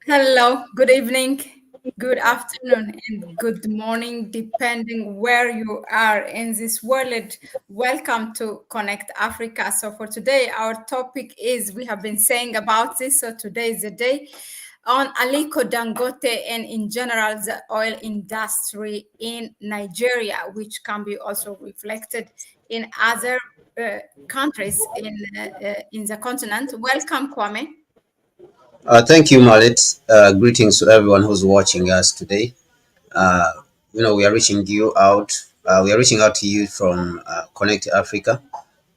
Hello, good evening, good afternoon, and good morning, depending where you are in this world. Welcome to Connect Africa. So, for today, our topic is we have been saying about this. So, today is the day on Aliko Dangote and, in general, the oil industry in Nigeria, which can be also reflected in other countries in the continent. Welcome, Kwame. Thank you, Mahlet. Greetings to everyone who's watching us today. Uh, we are reaching you out. We are reaching out to you from Connect Africa.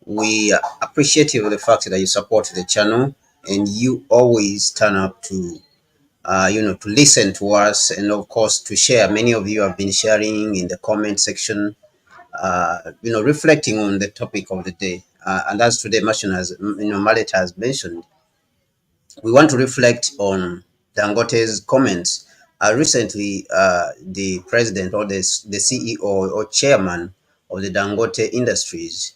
We appreciate you for the fact that you support the channel and you always turn up to listen to us and of course to share. Many of you have been sharing in the comment section, reflecting on the topic of the day. And as today, Mahlet has mentioned, we want to reflect on Dangote's comments. Recently, the president or the CEO or chairman of the Dangote Industries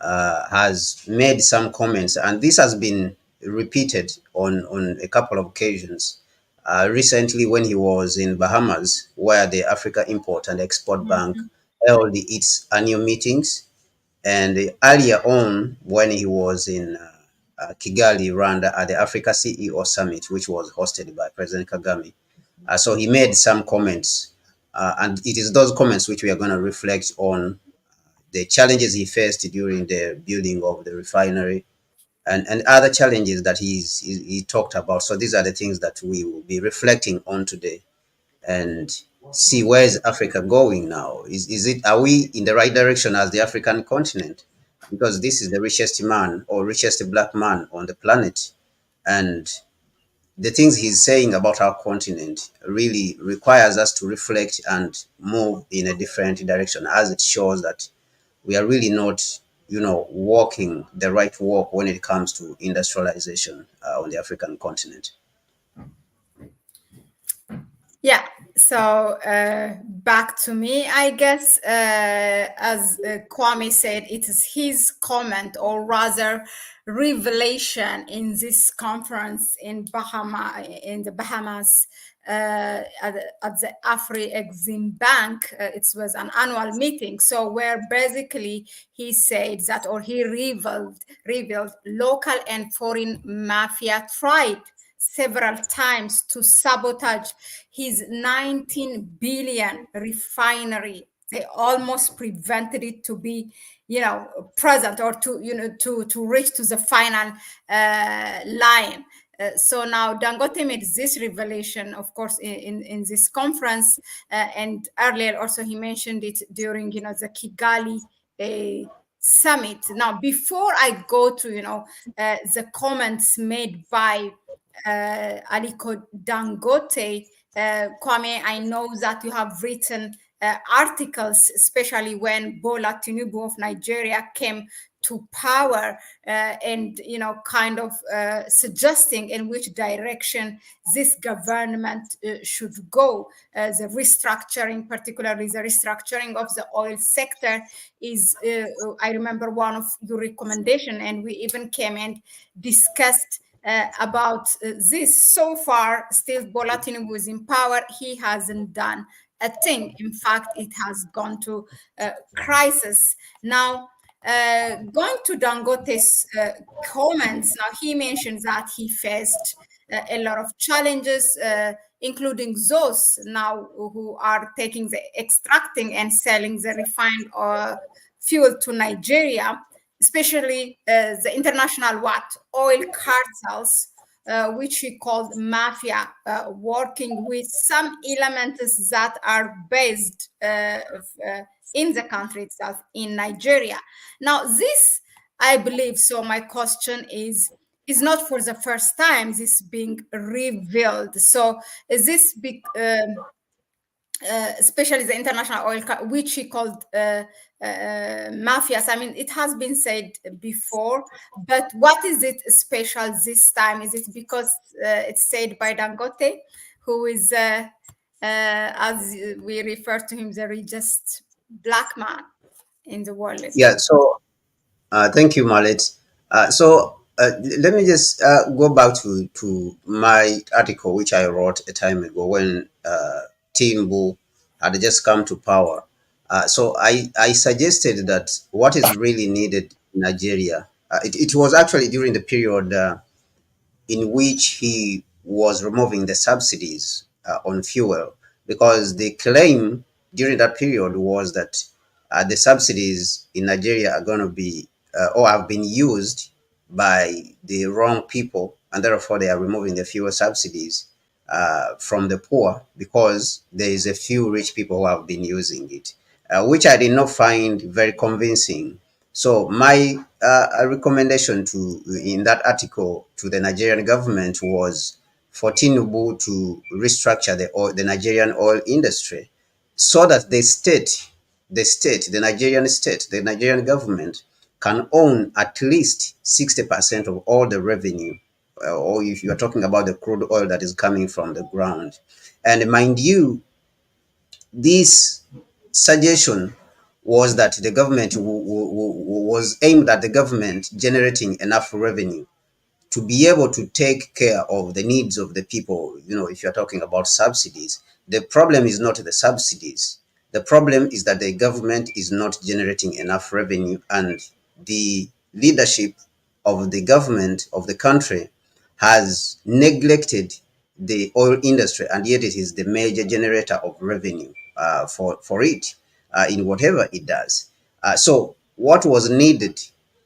has made some comments, and this has been repeated on a couple of occasions. Recently, when he was in Bahamas, where the Africa Import and Export Bank held its annual meetings, and earlier on, when he was in Kigali, Rwanda, at the Africa CEO Summit, which was hosted by President Kagame. So he made some comments, and it is those comments which we are going to reflect on the challenges he faced during the building of the refinery and other challenges that he talked about. So these are the things that we will be reflecting on today and see where is Africa going now. Are we in the right direction as the African continent? Because this is the richest man or richest black man on the planet. And the things he's saying about our continent really requires us to reflect and move in a different direction, as it shows that we are really not walking the right walk when it comes to industrialization on the African continent. Yeah, so back to me, I guess, as Kwame said, it is his comment, or rather, revelation in this conference in the Bahamas, at the Afri Exim Bank. It was an annual meeting, so where basically he said that, or he revealed local and foreign mafia tried several times to sabotage his 19 billion refinery. They almost prevented it to be, present, or to reach to the final line. So now Dangote made this revelation, of course, in this conference, and earlier also he mentioned it during, the Kigali summit. Now, before I go to, the comments made by Aliko Dangote, Kwame, I know that you have written articles, especially when Bola Tinubu of Nigeria came to power, and kind of suggesting in which direction this government should go. The restructuring, particularly the restructuring of the oil sector, is I remember one of your recommendation, and we even came and discussed about this. So far, still Bola Tinubu is in power. He hasn't done a thing. In fact, it has gone to crisis. Now, going to Dangote's comments, now he mentions that he faced a lot of challenges, including those now who are taking the extracting and selling the refined fuel to Nigeria, especially the international oil cartels, which he called mafia, working with some elements that are based in the country itself, in Nigeria. Now, this, I believe, so my question is not for the first time this being revealed. So is this big, especially the international which he called mafias. I mean, it has been said before, but what is it special this time? Is it because it's said by Dangote, who is, as we refer to him, the richest black man in the world? Yeah, so thank you, Malet. So let me just go back to my article, which I wrote a time ago when Tinubu had just come to power. So I suggested that what is really needed in Nigeria, it was actually during the period in which he was removing the subsidies on fuel, because the claim during that period was that the subsidies in Nigeria are going to be or have been used by the wrong people, and therefore they are removing the fuel subsidies from the poor because there is a few rich people who have been using it, which I did not find very convincing. So my recommendation to in that article to the Nigerian government was for Tinubu to restructure the Nigerian oil industry so that the Nigerian state, the Nigerian government can own at least 60% of all the revenue, or if you are talking about the crude oil that is coming from the ground. And mind you, this suggestion was that the government was aimed at the government generating enough revenue to be able to take care of the needs of the people. If you're talking about subsidies, the problem is not the subsidies. The problem is that the government is not generating enough revenue, and the leadership of the government of the country has neglected the oil industry, and yet it is the major generator of revenue for it in whatever it does. So what was needed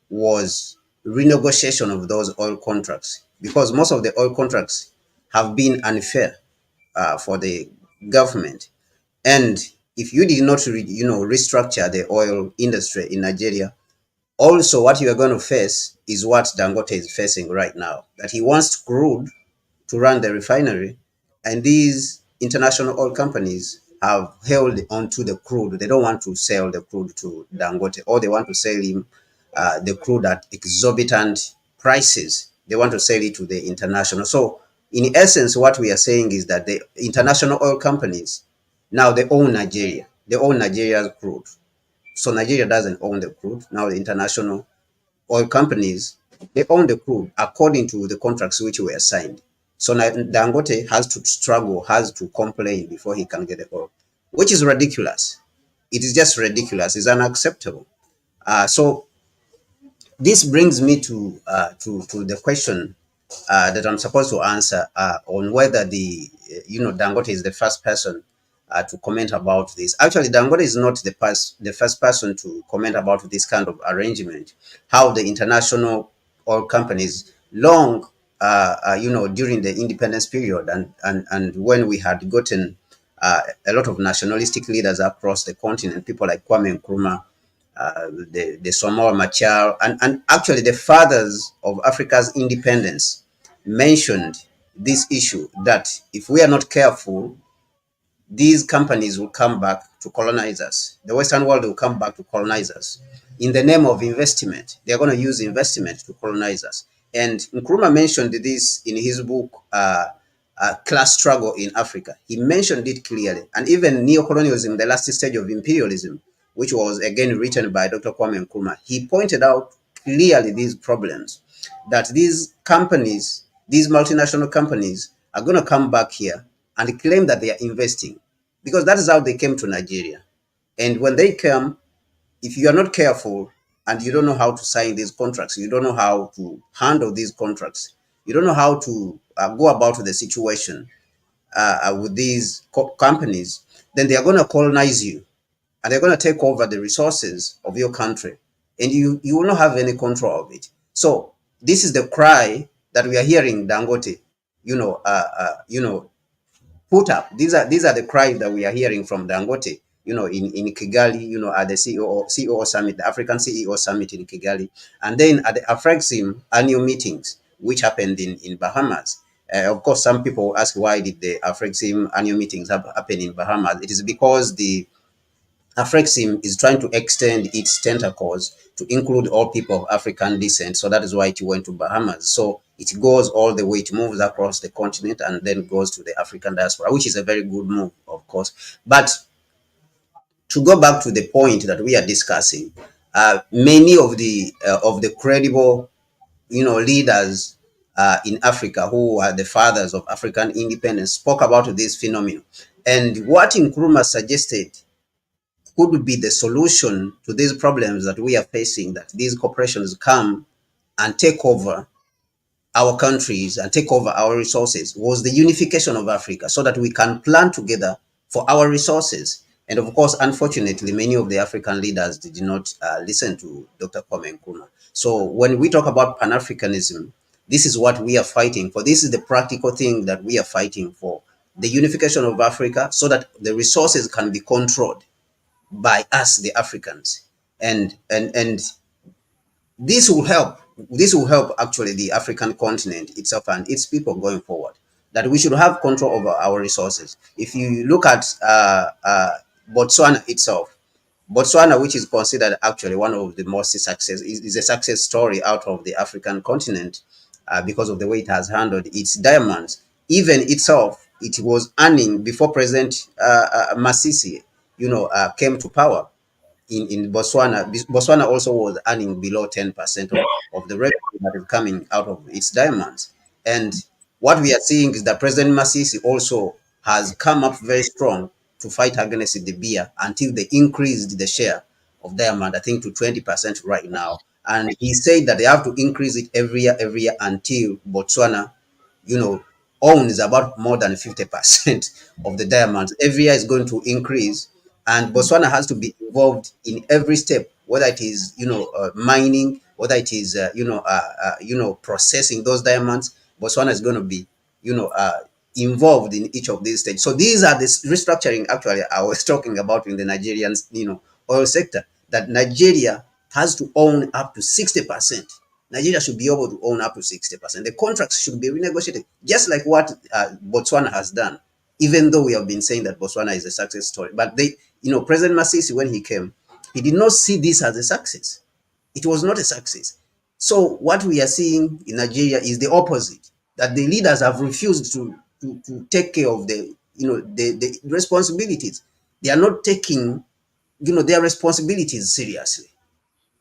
was renegotiation of those oil contracts, because most of the oil contracts have been unfair for the government. And if you did not restructure the oil industry in Nigeria, also what you are going to face is what Dangote is facing right now, that he wants crude to run the refinery, and these international oil companies have held onto the crude. They don't want to sell the crude to Dangote, or they want to sell him the crude at exorbitant prices. They want to sell it to the international. So, in essence, what we are saying is that the international oil companies now they own Nigeria. They own Nigeria's crude. So Nigeria doesn't own the crude. Now the international oil companies, they own the crude according to the contracts which were signed. So Dangote has to struggle, has to complain before he can get the oil, which is ridiculous. It is just ridiculous. It's unacceptable. So this brings me to the question that I'm supposed to answer on whether Dangote is the first person to comment about this. Actually, Dangote is not the first person to comment about this kind of arrangement. How the international oil companies long during the independence period, and when we had gotten a lot of nationalistic leaders across the continent, people like Kwame Nkrumah, the Samuel Machar, and actually the fathers of Africa's independence mentioned this issue, that if we are not careful, these companies will come back to colonize us. The Western world will come back to colonize us. In the name of investment, they're going to use investment to colonize us. And Nkrumah mentioned this in his book, Class Struggle in Africa. He mentioned it clearly. And even Neocolonialism, the last stage of imperialism, which was again written by Dr. Kwame Nkrumah, he pointed out clearly these problems, that these companies, these multinational companies, are going to come back here and claim that they are investing, because that is how they came to Nigeria. And when they come, if you are not careful and you don't know how to sign these contracts, you don't know how to handle these contracts, you don't know how to go about the situation with these companies, then they are going to colonize you, and they're going to take over the resources of your country, and you will not have any control of it. So this is the cry that we are hearing Dangote, put up. These are the cries that we are hearing from Dangote, in Kigali, at the CEO summit, the African CEO summit in Kigali, and then at the Afrexim annual meetings, which happened in Bahamas. Of course, some people ask, why did the Afrexim annual meetings happen in Bahamas? It is because the Afrexim is trying to extend its tentacles to include all people of African descent. So that is why it went to Bahamas. So it goes all the way, it moves across the continent and then goes to the African diaspora, which is a very good move, of course. But to go back to the point that we are discussing, many of the credible leaders in Africa who are the fathers of African independence spoke about this phenomenon. And what Nkrumah suggested could be the solution to these problems that we are facing, that these corporations come and take over our countries and take over our resources, was the unification of Africa so that we can plan together for our resources. And of course, unfortunately, many of the African leaders did not listen to Dr. Kwame Nkrumah. So when we talk about Pan-Africanism, this is what we are fighting for. This is the practical thing that we are fighting for: the unification of Africa so that the resources can be controlled by us, the Africans. And this will help actually the African continent itself and its people going forward, that we should have control over our resources. If you look at Botswana itself, Botswana, which is considered actually one of the most success, is a success story out of the African continent, because of the way it has handled its diamonds. Even itself, it was earning before President Masisi, came to power in Botswana. Botswana also was earning below 10% of the revenue that is coming out of its diamonds. And what we are seeing is that President Masisi also has come up very strong to fight against the beer until they increased the share of diamond, I think, to 20% right now. And he said that they have to increase it every year until Botswana, you know, owns about more than 50% of the diamonds. Every year is going to increase, and Botswana has to be involved in every step, whether it is mining, whether it is processing those diamonds. Botswana is going to be you know uh, involved in each of these stages. So these are the restructuring actually I was talking about in the Nigerian oil sector, that Nigeria has to own up to 60%. Nigeria should be able to own up to 60%. The contracts should be renegotiated, just like what Botswana has done. Even though we have been saying that Botswana is a success story, but President Masisi, when he came, he did not see this as a success. It was not a success. So what we are seeing in Nigeria is the opposite, that the leaders have refused to take care of the responsibilities. They are not taking their responsibilities seriously.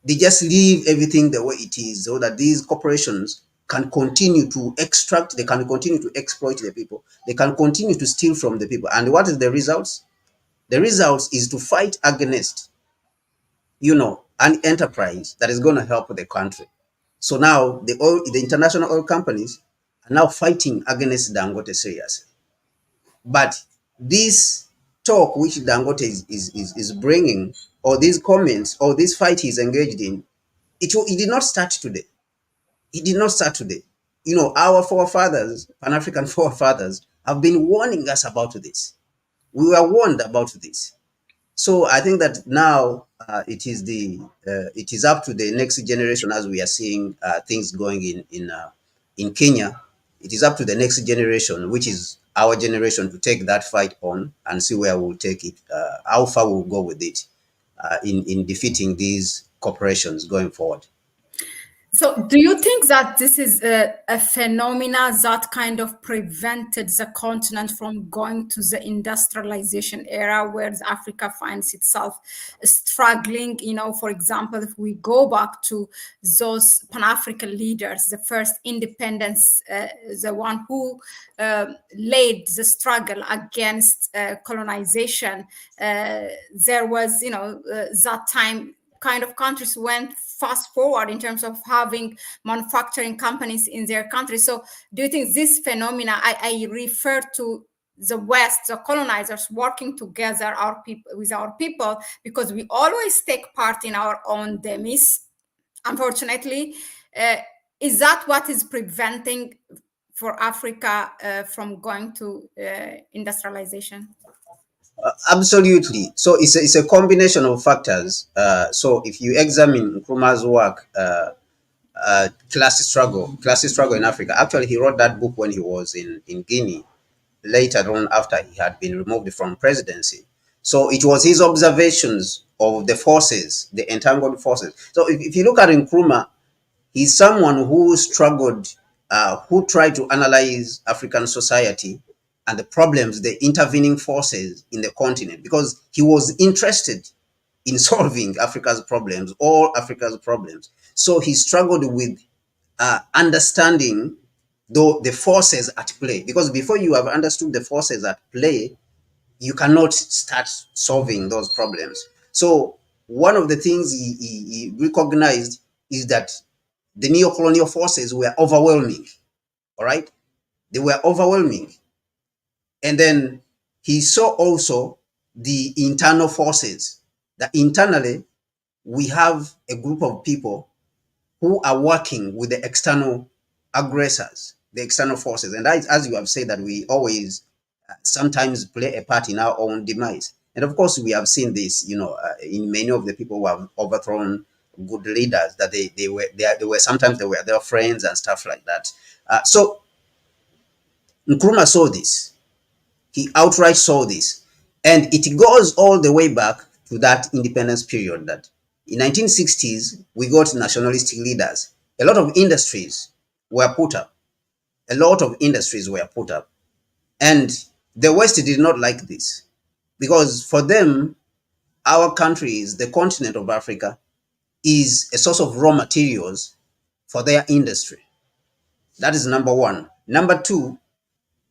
They just leave everything the way it is so that these corporations can continue to extract, they can continue to exploit the people, they can continue to steal from the people. And what is the results? The results is to fight against an enterprise that is going to help the country. So now the international oil companies are now fighting against Dangote seriously. But this talk which Dangote is bringing, or these comments, or this fight he's engaged in, it did not start today. It did not start today. Our forefathers, Pan-African forefathers, have been warning us about this. We were warned about this. So I think that now it is up to the next generation, as we are seeing things going in Kenya. It is up to the next generation, which is our generation, to take that fight on and see where we'll take it, how far we'll go with it, in defeating these corporations going forward. So, do you think that this is a phenomena that kind of prevented the continent from going to the industrialization era where Africa finds itself struggling? For example, if we go back to those Pan-African leaders, the first independence, the one who laid the struggle against colonization, there was, that time kind of countries went fast forward in terms of having manufacturing companies in their country. So do you think this phenomena, I refer to the West, the colonizers working together, our people with our people, because we always take part in our own demise, unfortunately. uh, is that what is preventing for Africa from going to industrialization? Absolutely. So it's a combination of factors. So if you examine Nkrumah's work, class struggle in Africa. Actually, he wrote that book when he was in Guinea, later on after he had been removed from presidency. So it was his observations of the forces, the entangled forces. So if you look at Nkrumah, he's someone who struggled, who tried to analyze African society and the problems, the intervening forces in the continent, because he was interested in solving Africa's problems, all Africa's problems. So he struggled with understanding though the forces at play, because before you have understood the forces at play, you cannot start solving those problems. So one of the things he recognized is that the neo-colonial forces were overwhelming. All right, they were overwhelming, and then he saw also the internal forces, that internally we have a group of people who are working with the external aggressors, the external forces. And that, as you have said, that we always sometimes play a part in our own demise. And of course, we have seen this, in many of the people who have overthrown good leaders, that they were sometimes they were their friends and stuff like that. So Nkrumah saw this. He outright saw this, and it goes all the way back to that independence period. That in 1960s we got nationalistic leaders. A lot of industries were put up. A lot of industries were put up, and the West did not like this, because for them, our countries, the continent of Africa, is a source of raw materials for their industry. That is number one. Number two,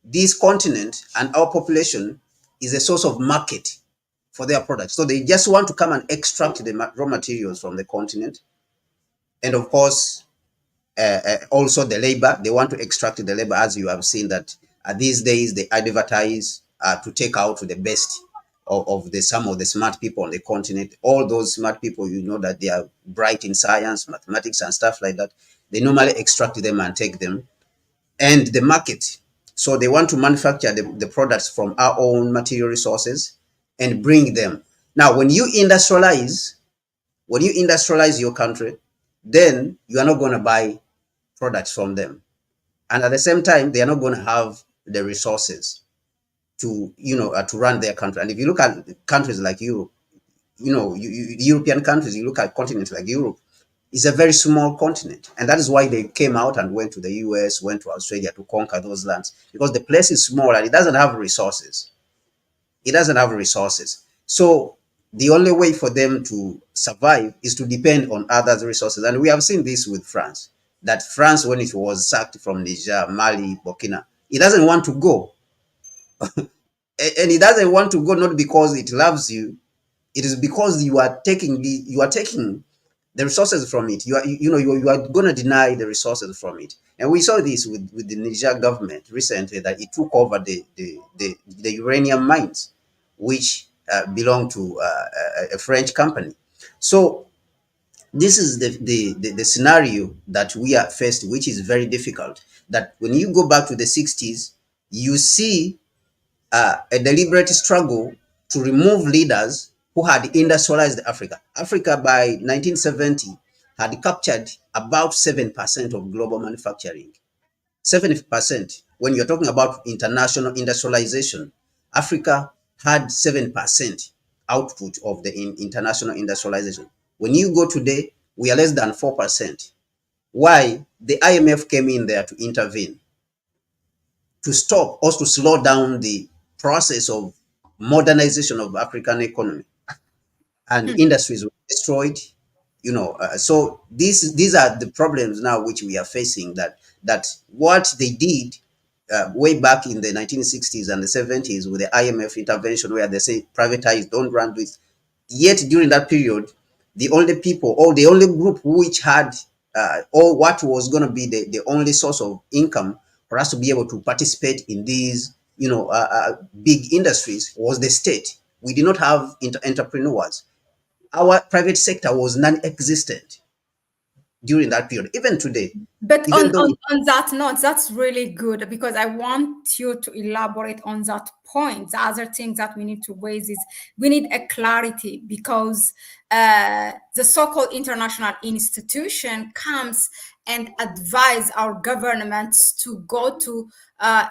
this continent and our population is a source of market for their products. So they just want to come and extract the raw materials from the continent. And of course, also the labor. They want to extract the labor, as you have seen that these days they advertise to take out the best of the some of the smart people on the continent. All those smart people, that they are bright in science, mathematics, and stuff like that. They normally extract them and take them. And the market. So they want to manufacture the products from our own material resources and bring them. Now, when you industrialize your country, then you are not going to buy products from them. And at the same time, they are not going to have the resources to run their country. And if you look at countries like Europe, European countries, you look at continents like Europe, it's a very small continent. And that is why they came out and went to the US, went to Australia to conquer those lands, because the place is small and it doesn't have resources. It doesn't have resources. So the only way for them to survive is to depend on others' resources. And we have seen this with France, that France, when it was sacked from Niger, Mali, Burkina, it doesn't want to go. And it doesn't want to go not because it loves you, it is because you are taking the resources from it. You are going to deny the resources from it. And we saw this with the Niger government recently, that it took over the uranium mines, which belong to a French company. So this is the scenario that we are faced, which is very difficult. That when you go back to the 60s, you see a deliberate struggle to remove leaders who had industrialized Africa. Africa by 1970 had captured about 7% of global manufacturing. 7%. When you're talking about international industrialization, Africa had 7% output of the international industrialization. When you go today, we are less than 4%. Why? The IMF came in there to intervene, to stop or to slow down the process of modernization of African economy, and industries were destroyed. So these are the problems now which we are facing. That what they did way back in the 1960s and the 70s with the IMF intervention, where they say privatize, don't run with. Yet during that period, the only people or the only group which had or what was going to be the only source of income for us to be able to participate in these big industries was the state. We did not have entrepreneurs. Our private sector was non-existent during that period. Even today, But even though on that note, that's really good, because I want you to elaborate on that point. The other thing that we need to raise is we need a clarity, because the so-called international institution comes and advise our governments to go to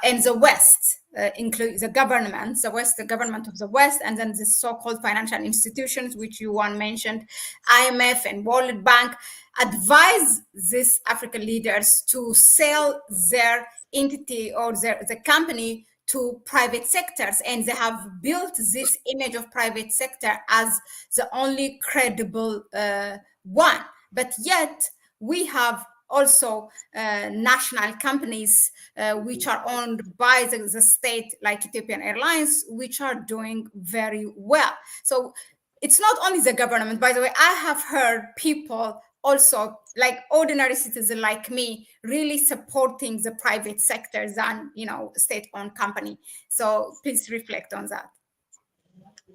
in the West, include the governments, the government of the West, and then the so-called financial institutions, which you one mentioned, IMF and World Bank, advise these African leaders to sell their entity or the company to private sectors, and they have built this image of private sector as the only credible one. But yet we have also national companies which are owned by the state, like Ethiopian Airlines, which are doing very well. So it's not only the government. By the way, I have heard people also, like ordinary citizens like me, really supporting the private sector than state-owned company. So please reflect on that.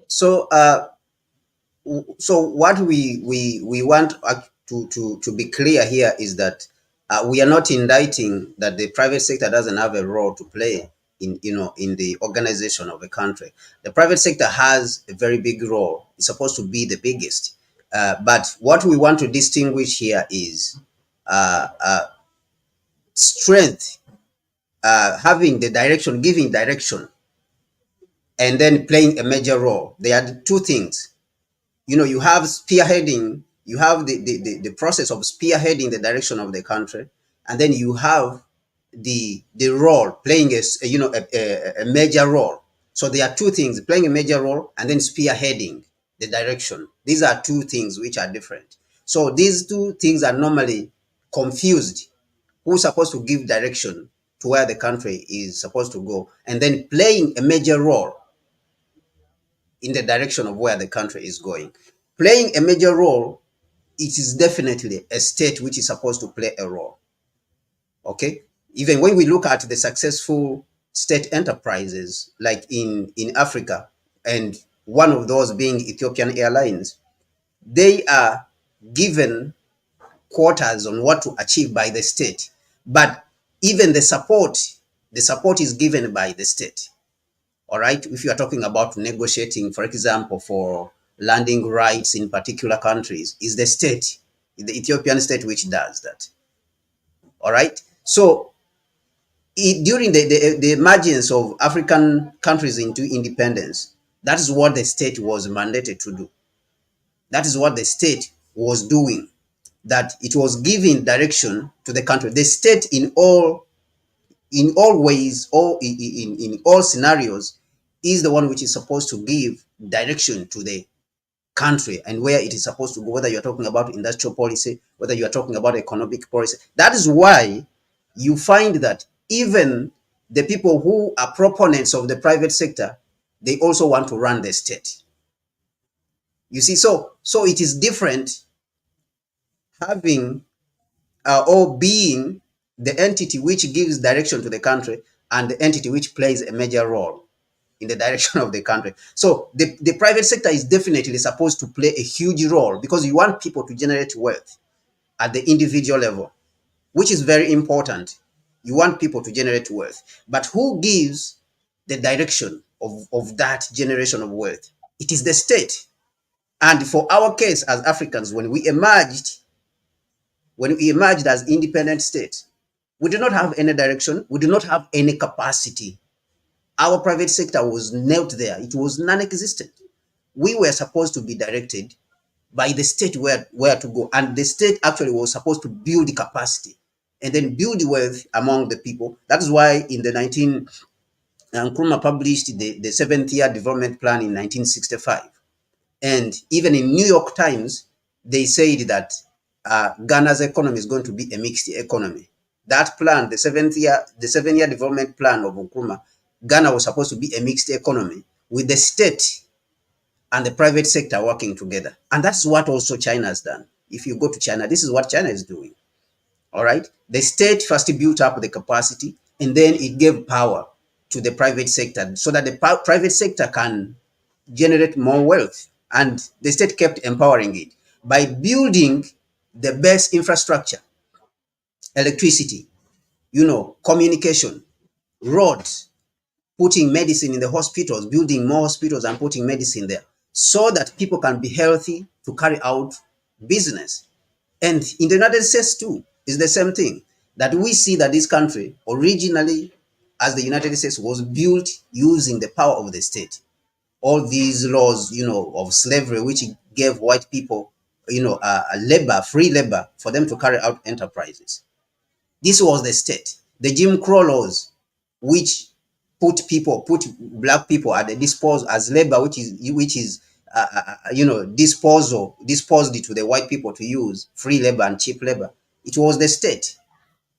So so what we want to be clear here is that we are not indicting that the private sector doesn't have a role to play in in the organization of a country. The private sector has a very big role. It's supposed to be the biggest. But what we want to distinguish here is strength, having the direction, giving direction, and then playing a major role. They are the two things. You have spearheading, you have the process of spearheading the direction of the country, and then you have the role playing a major role. So there are two things: playing a major role and then spearheading the direction. These are two things which are different. So these two things are normally confused. Who's supposed to give direction to where the country is supposed to go, and then playing a major role in the direction of where the country is going. Playing a major role, it is definitely a state which is supposed to play a role. Okay? Even when we look at the successful state enterprises, like in Africa, and one of those being Ethiopian Airlines, they are given quotas on what to achieve by the state. But even the support is given by the state. All right. If you are talking about negotiating, for example, for landing rights in particular countries, is the state, the Ethiopian state, which does that. All right. So during the emergence of African countries into independence, that is what the state was mandated to do. That is what the state was doing, that it was giving direction to the country. The state in all ways, or in all scenarios, is the one which is supposed to give direction to the country and where it is supposed to go, whether you're talking about industrial policy, whether you're talking about economic policy. That is why you find that even the people who are proponents of the private sector, they also want to run the state. You see, so it is different having or being the entity which gives direction to the country and the entity which plays a major role in the direction of the country. So the private sector is definitely supposed to play a huge role, because you want people to generate wealth at the individual level, which is very important. You want people to generate wealth. But who gives the direction of that generation of wealth? It is the state. And for our case as Africans, when we emerged as independent states, we do not have any direction. We do not have any capacity. Our private sector was nailed there. It was non-existent. We were supposed to be directed by the state where to go. And the state actually was supposed to build the capacity and then build the wealth among the people. That is why in the Nkrumah published the seventh year development plan in 1965. And even in New York Times, they said that Ghana's economy is going to be a mixed economy. That plan, the 7-year development plan of Nkrumah, Ghana was supposed to be a mixed economy with the state and the private sector working together. And that's what also China has done. If you go to China, this is what China is doing. All right. The state first built up the capacity, and then it gave power to the private sector so that the private sector can generate more wealth. And the state kept empowering it by building the best infrastructure, electricity, communication, roads, putting medicine in the hospitals, building more hospitals and putting medicine there so that people can be healthy to carry out business. And in the United States too, is the same thing, that we see that this country originally, as the United States, was built using the power of the state. All these laws, of slavery, which gave white people, free labor for them to carry out enterprises. This was the state. The Jim Crow laws, which put black people at the disposal as labor, which is disposed to the white people to use free labor and cheap labor. It was the state.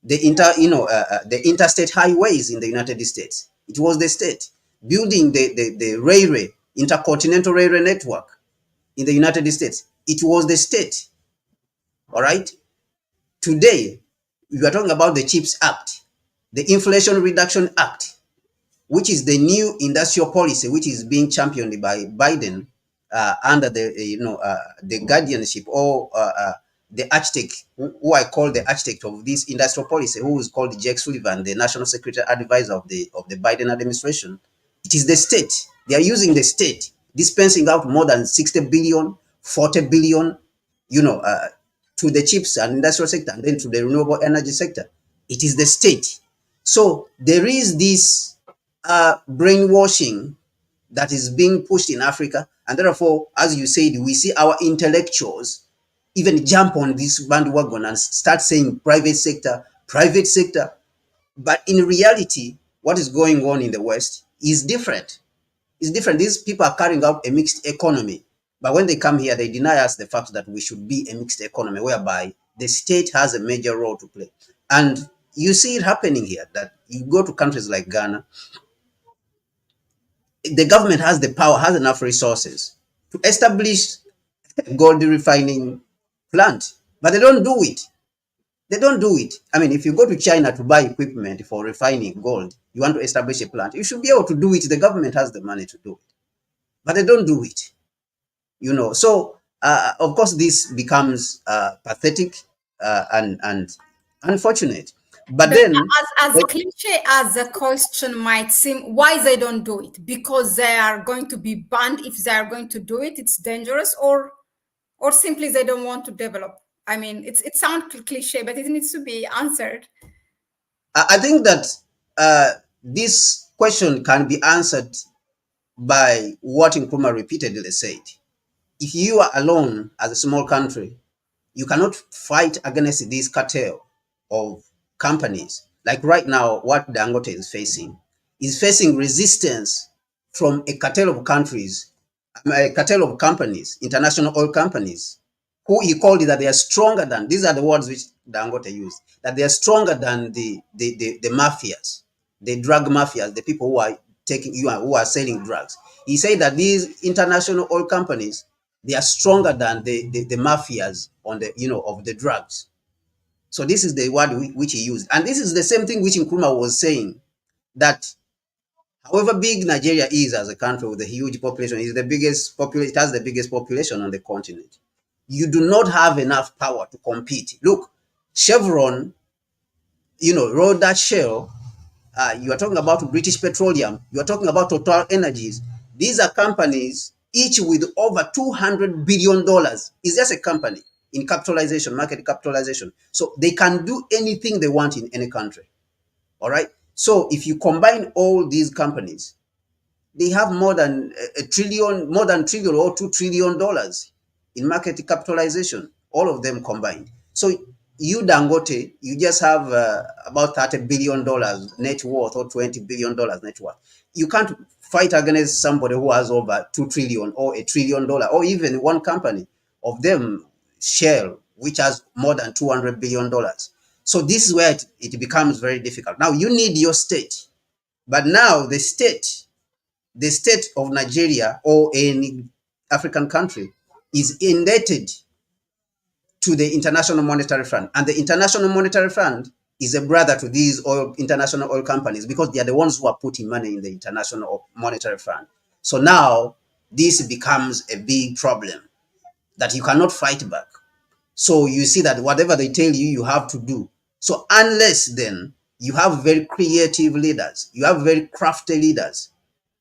The interstate highways in the United States. It was the state building the railway, intercontinental railway network in the United States. It was the state. All right. Today, we are talking about the CHIPS Act, the Inflation Reduction Act, which is the new industrial policy which is being championed by Biden under the guardianship or the architect, who I call the architect of this industrial policy, who is called Jake Sullivan, the national security advisor of the Biden administration. It is the state. They are using the state, dispensing out more than 60 billion, 40 billion, you know, to the chips and industrial sector, and then to the renewable energy sector. It is the state. So there is this brainwashing that is being pushed in Africa, and therefore, as you said, we see our intellectuals even jump on this bandwagon and start saying private sector, private sector. But in reality, what is going on in the West is different. It's different. These people are carrying out a mixed economy. But when they come here, they deny us the fact that we should be a mixed economy, whereby the state has a major role to play. And you see it happening here, that you go to countries like Ghana, the government has the power, has enough resources to establish a gold refining plant, but they don't do it. They don't do it. I mean, if you go to China to buy equipment for refining gold, you want to establish a plant, you should be able to do it. The government has the money to do it, but they don't do it. So of course this becomes pathetic and unfortunate. But But then, as cliche as the question might seem, why they don't do it? Because they are going to be banned if they are going to do it. It's dangerous, or simply they don't want to develop. I mean, it sounds cliche, but it needs to be answered. I think that this question can be answered by what Nkrumah repeatedly said. If you are alone as a small country, you cannot fight against this cartel of companies. Like right now, what Dangote is facing resistance from a cartel of countries, a cartel of companies, international oil companies, who he called it that they are stronger than, these are the words which Dangote used, that they are stronger than the mafias, the drug mafias, the people who are who are selling drugs. He said that these international oil companies, they are stronger than the mafias on the of the drugs. So this is the word which he used, and this is the same thing which Nkrumah was saying, that however big Nigeria is as a country with a huge population, is the biggest population, it has the biggest population on the continent. You do not have enough power to compete. Look, Chevron, rolled that shell. You are talking about British Petroleum. You are talking about Total Energies. These are companies, each with over $200 billion. It's just a company in capitalization, market capitalization. So they can do anything they want in any country. All right. So if you combine all these companies, they have more than a trillion, more than trillion or $2 trillion in market capitalization, all of them combined. So you, Dangote, you just have about $30 billion net worth or $20 billion net worth. You can't fight against somebody who has over 2 trillion or $1 trillion, or even one company of them, Shell, which has more than $200 billion. So this is where it becomes very difficult. Now you need your state, but now the state of Nigeria or any African country is indebted to the International Monetary Fund. And the International Monetary Fund is a brother to these international oil companies, because they are the ones who are putting money in the International Monetary Fund. So now this becomes a big problem that you cannot fight back. So you see that whatever they tell you, you have to do. So unless then you have very creative leaders, you have very crafty leaders.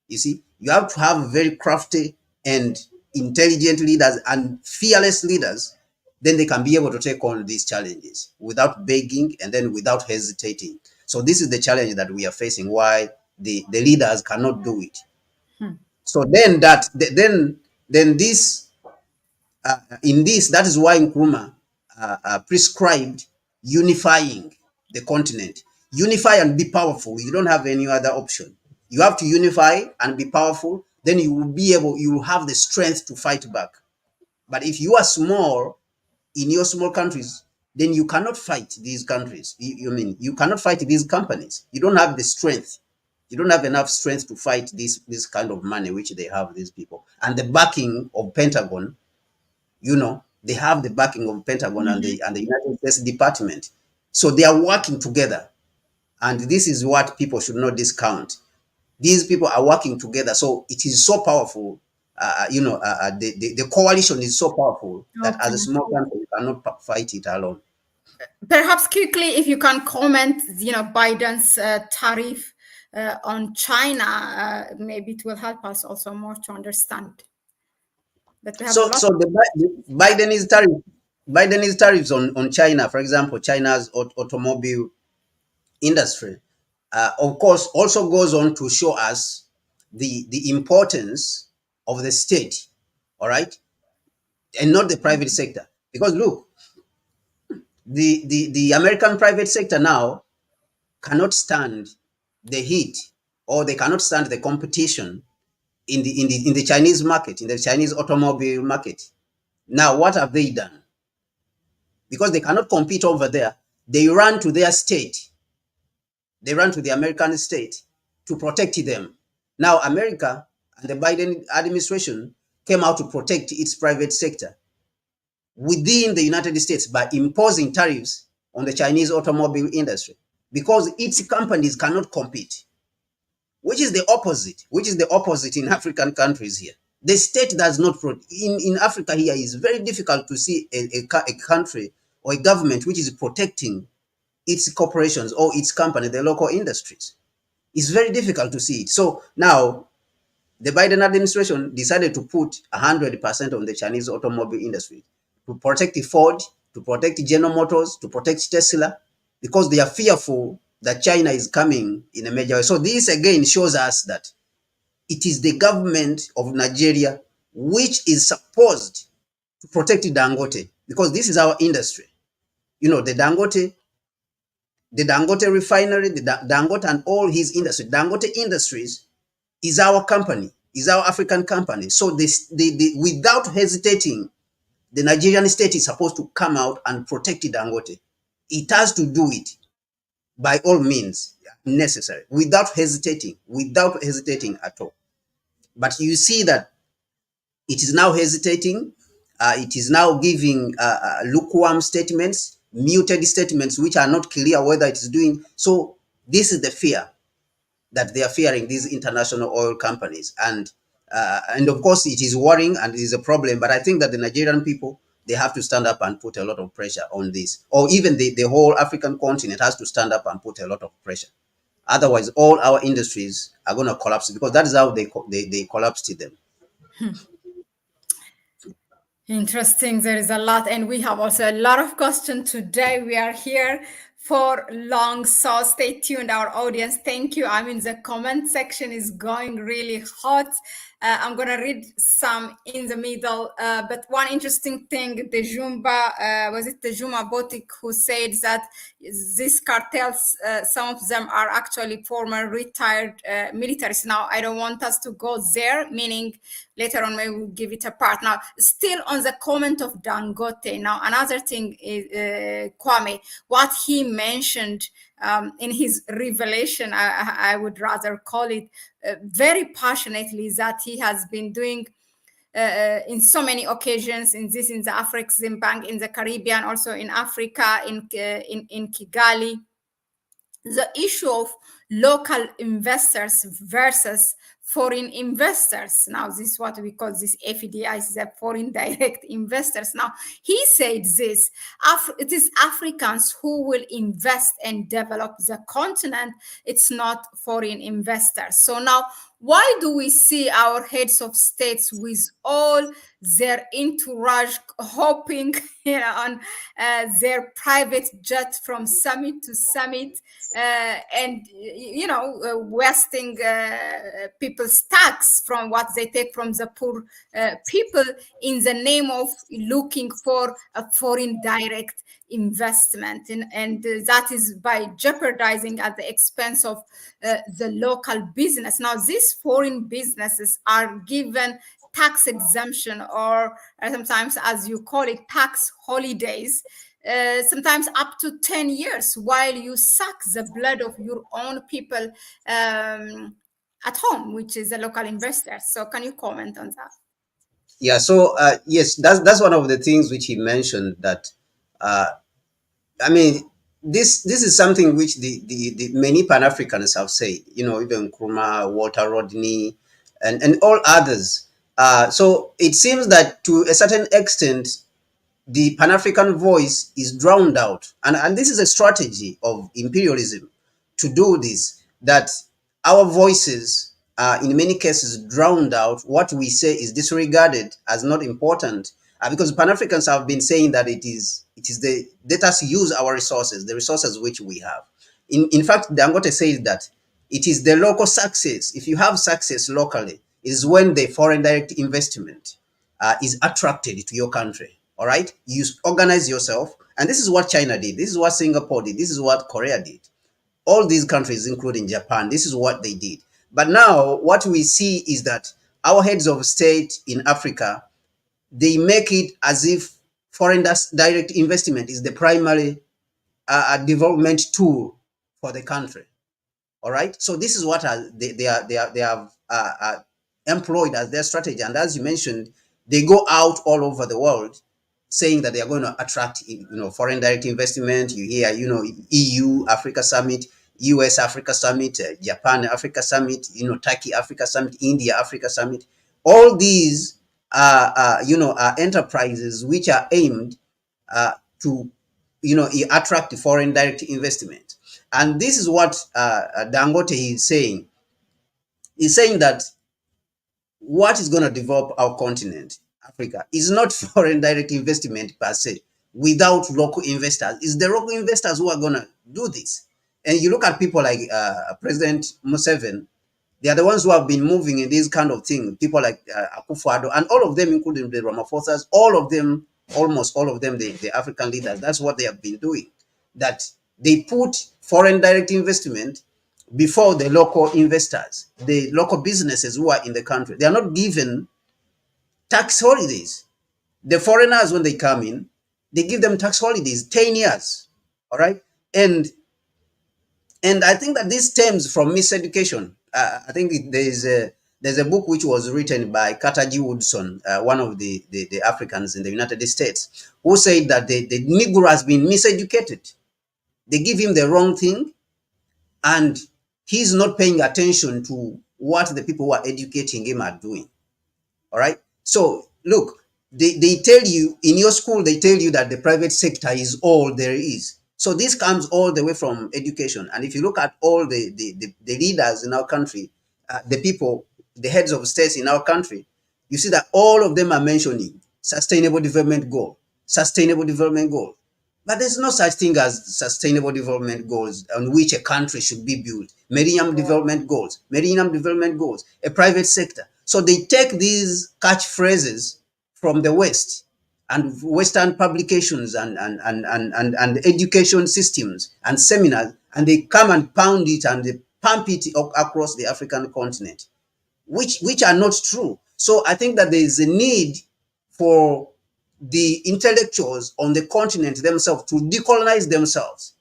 You see, you have to have very crafty and intelligent leaders and fearless leaders, then they can be able to take on these challenges without begging and then without hesitating. So this is the challenge that we are facing, why the leaders cannot do it. So then this in this, that is why Nkrumah prescribed unifying the continent. Unify and be powerful. You don't have any other option. You have to unify and be powerful. Then you will have the strength to fight back. But if you are small in your small countries, then you cannot fight these countries. You mean you cannot fight these companies. You don't have the strength. You don't have enough strength to fight this kind of money which they have, these people, and the backing of Pentagon. They have the backing of Pentagon and the United States Department. So they are working together, and this is what people should not discount. These people are working together, so it is so powerful. The coalition is so powerful that as a Okay. small country, you cannot fight it alone. Perhaps quickly, if you can comment, Biden's tariff on China, maybe it will help us also more to understand. But we have a So, lot. so the Biden is tariffs on China, for example, China's automobile industry, of course, also goes on to show us the importance of the state, all right, and not the private sector. Because look, the American private sector now cannot stand the heat, or they cannot stand the competition in the Chinese market, in the Chinese automobile market. Now, what have they done? Because they cannot compete over there, they run to their state. They run to the American state to protect them. Now, America and the Biden administration came out to protect its private sector within the United States by imposing tariffs on the Chinese automobile industry because its companies cannot compete, which is the opposite in African countries here. The state does not in Africa here is very difficult to see a country or a government which is protecting its corporations or its company, the local industries. It's very difficult to see it. So now the Biden administration decided to put 100% on the Chinese automobile industry to protect the Ford, to protect General Motors, to protect Tesla, because they are fearful that China is coming in a major way. So this again shows us that it is the government of Nigeria which is supposed to protect Dangote, because this is our industry. The Dangote refinery, the Dangote and all his industry. Dangote Industries is our company, is our African company. So without hesitating, the Nigerian state is supposed to come out and protect Dangote. It has to do it by all means necessary, without hesitating at all. But you see that it is now hesitating. It is now giving lukewarm statements, muted statements, which are not clear whether it is doing. So this is the fear that they are fearing, these international oil companies, and of course it is worrying and it is a problem. But I think that the Nigerian people, they have to stand up and put a lot of pressure on this, or even the whole African continent has to stand up and put a lot of pressure. Otherwise, all our industries are going to collapse, because that is how they collapsed them. Interesting. There is a lot, and we have also a lot of questions today. We are here for long, so stay tuned, our audience. Thank you. I mean, the comment section is going really hot. I'm going to read some in the middle, but one interesting thing, the Jumba, was it the Juma Botik who said that these cartels, some of them are actually former retired militaries. Now, I don't want us to go there, meaning later on maybe we'll give it a part. Now, still on the comment of Dangote. Now, another thing is Kwame, what he mentioned in his revelation, I would rather call it, very passionately, that he has been doing in so many occasions, in the Afrexim Bank, in the Caribbean, also in Africa, in Kigali, the issue of local investors versus foreign investors. Now, this is what we call this FDIs, the foreign direct investors. Now, he said this, it is Africans who will invest and develop the continent. It's not foreign investors. So now, why do we see our heads of states with all their entourage hopping on their private jet from summit to summit, and wasting people's tax from what they take from the poor people in the name of looking for a foreign direct investment, and that is by jeopardizing at the expense of the local business. Now, these foreign businesses are given tax exemption, or sometimes, as you call it, tax holidays, sometimes up to 10 years, while you suck the blood of your own people at home, which is a local investor. So can you comment on that? Yeah, so yes, that's one of the things which he mentioned, that uh, I mean, this is something which the many Pan Africans have said. Even Nkrumah, Walter Rodney, and all others. So it seems that to a certain extent, the Pan African voice is drowned out, and this is a strategy of imperialism to do this. That our voices are in many cases drowned out. What we say is disregarded as not important, because Pan Africans have been saying that it is the let us use our resources, the resources which we have. In fact, Dangote says that it is the local success. If you have success locally, is when the foreign direct investment is attracted to your country. All right, you organize yourself, and this is what China did. This is what Singapore did. This is what Korea did. All these countries, including Japan, this is what they did. But now, what we see is that our heads of state in Africa, they make it as if foreign direct investment is the primary development tool for the country. All right. So this is what they have employed as their strategy. And as you mentioned, they go out all over the world saying that they are going to attract foreign direct investment. You hear EU Africa Summit, US Africa Summit, Japan Africa Summit, Turkey Africa Summit, India Africa Summit. All these are enterprises which are aimed to attract foreign direct investment. And this is what Dangote is saying. He's saying that what is going to develop our continent, Africa, is not foreign direct investment per se without local investors. It's the local investors who are going to do this. And you look at people like President Museveni, they are the ones who have been moving in this kind of thing. People like Akufo-Addo, and all of them, including the Ramaphosas, all of them, almost all of them, the African leaders, that's what they have been doing. That they put foreign direct investment before the local investors, the local businesses who are in the country. They are not given tax holidays. The foreigners, when they come in, they give them tax holidays, 10 years. All right. And I think that this stems from miseducation. I think there's a book which was written by Carter G. Woodson, one of the Africans in the United States, who said that the Negro has been miseducated. They give him the wrong thing, and he's not paying attention to what the people who are educating him are doing. All right. So look, they tell you in your school, they tell you that the private sector is all there is. So this comes all the way from education. And if you look at all the leaders in our country, the people, the heads of states in our country, you see that all of them are mentioning sustainable development goal, sustainable development goal. But there's no such thing as sustainable development goals on which a country should be built. Millennium development goals, a private sector. So they take these catchphrases from the West and Western publications and education systems and seminars, and they come and pound it and they pump it across the African continent, which are not true. So I think that there is a need for the intellectuals on the continent themselves to decolonize themselves.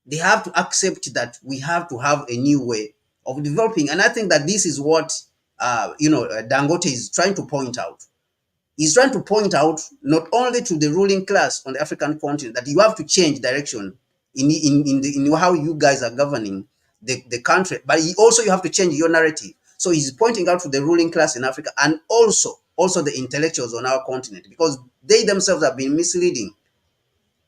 They have to accept that we have to have a new way of developing. And I think that this is what Dangote is trying to point out. He's trying to point out not only to the ruling class on the African continent that you have to change direction in how you guys are governing the country, but also you have to change your narrative. So he's pointing out to the ruling class in Africa, and also the intellectuals on our continent, because they themselves have been misleading.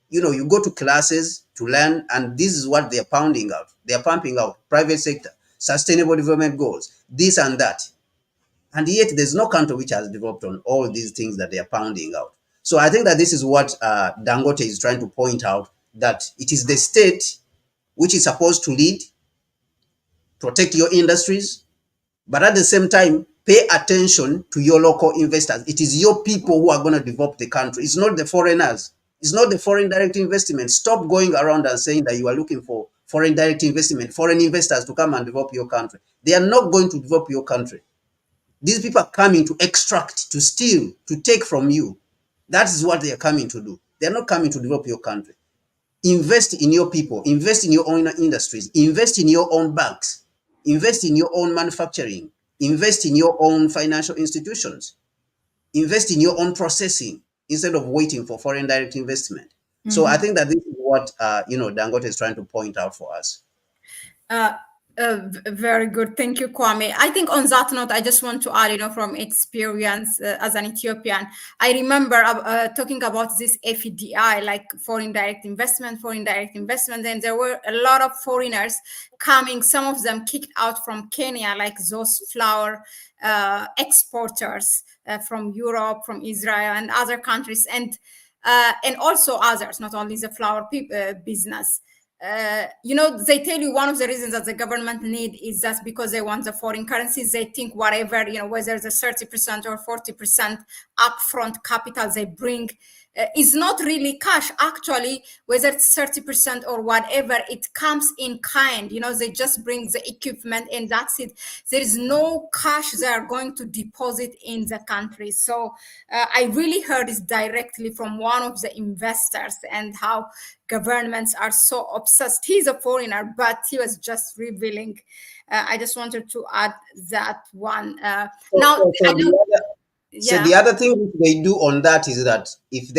You go to classes to learn, and this is what they're pounding out. They're pumping out private sector, sustainable development goals, this and that. And yet there's no country which has developed on all these things that they are pounding out. So I think that this is what Dangote is trying to point out, that it is the state which is supposed to lead, protect your industries, but at the same time, pay attention to your local investors. It is your people who are going to develop the country. It's not the foreigners. It's not the foreign direct investment. Stop going around and saying that you are looking for foreign direct investment, foreign investors to come and develop your country. They are not going to develop your country. These people are coming to extract, to steal, to take from you. That is what they are coming to do. They're not coming to develop your country. Invest in your people, invest in your own industries, invest in your own banks, invest in your own manufacturing, invest in your own financial institutions, invest in your own processing instead of waiting for foreign direct investment. So I Mhm. think that this is what Dangote is trying to point out for us. Uh, Very good. Thank you, Kwame. I think on that note, I just want to add, from experience as an Ethiopian, I remember talking about this FDI, like foreign direct investment, and there were a lot of foreigners coming, some of them kicked out from Kenya, like those flour exporters from Europe, from Israel, and other countries, and also others, not only the flour business. They tell you one of the reasons that the government need is just because they want the foreign currencies. They think whatever, whether it's a 30% or 40% upfront capital they bring is not really cash. Actually, whether it's 30% or whatever, it comes in kind. They just bring the equipment and that's it. There is no cash they are going to deposit in the country. So I really heard this directly from one of the investors and how governments are so obsessed. He's a foreigner, but he was just revealing. I just wanted to add that one. So, Now, so, I so, don't, the other, so yeah, the other thing which they do on that is that if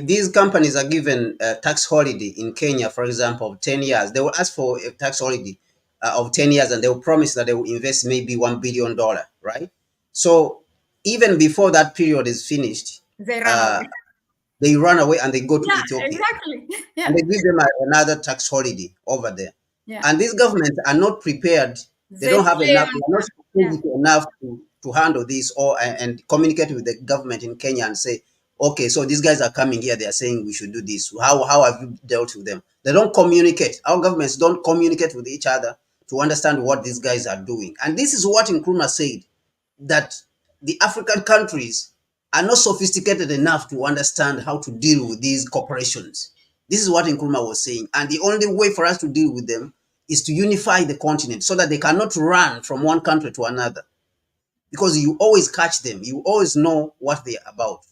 these companies are given a tax holiday in Kenya, for example, of 10 years, they will ask for a tax holiday of 10 years and they will promise that they will invest maybe $1 billion, right? So even before that period is finished, they ran uh, away. they run away and they go to Yeah, Ethiopia exactly. and Yeah, they give them another tax holiday over there. yeah. And these governments are not prepared. They They don't have play enough. on They are not that. Yeah. strategic enough to handle this or and communicate with the government in Kenya and say, okay, so these guys are coming here. They are saying we should do this. How have you dealt with them? They don't communicate. Our governments don't communicate with each other to understand what these guys are doing. And this is what Nkrumah said, that the African countries are not sophisticated enough to understand how to deal with these corporations. This is what Nkrumah was saying. And the only way for us to deal with them is to unify the continent so that they cannot run from one country to another. Because you always catch them, you always know what they're about.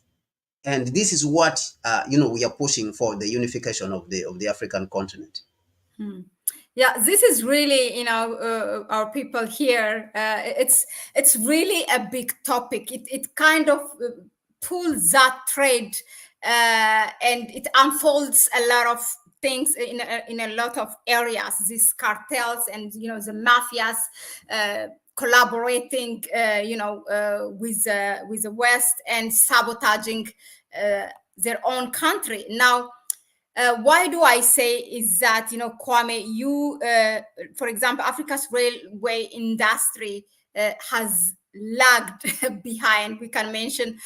And this is what we are pushing for, the unification of the African continent. Hmm. Yeah, this is really, our people here. It's really a big topic. It kind of pulls that trade, and it unfolds a lot of things in a lot of areas. These cartels and the mafias collaborating, with the West and sabotaging their own country. Now, why do I say is that, Kwame, for example, Africa's railway industry has lagged behind. We can mention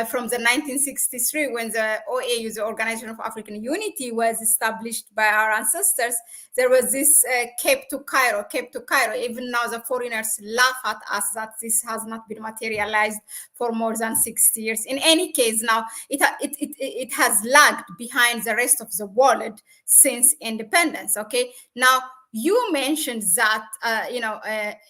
from the 1963 when the OAU, the Organization of African Unity, was established by our ancestors. There was this Cape to Cairo, Cape to Cairo. Even now, the foreigners laugh at us that this has not been materialized for more than 60 years. In any case, now it has lagged behind the rest of the world since independence. Okay, now you mentioned that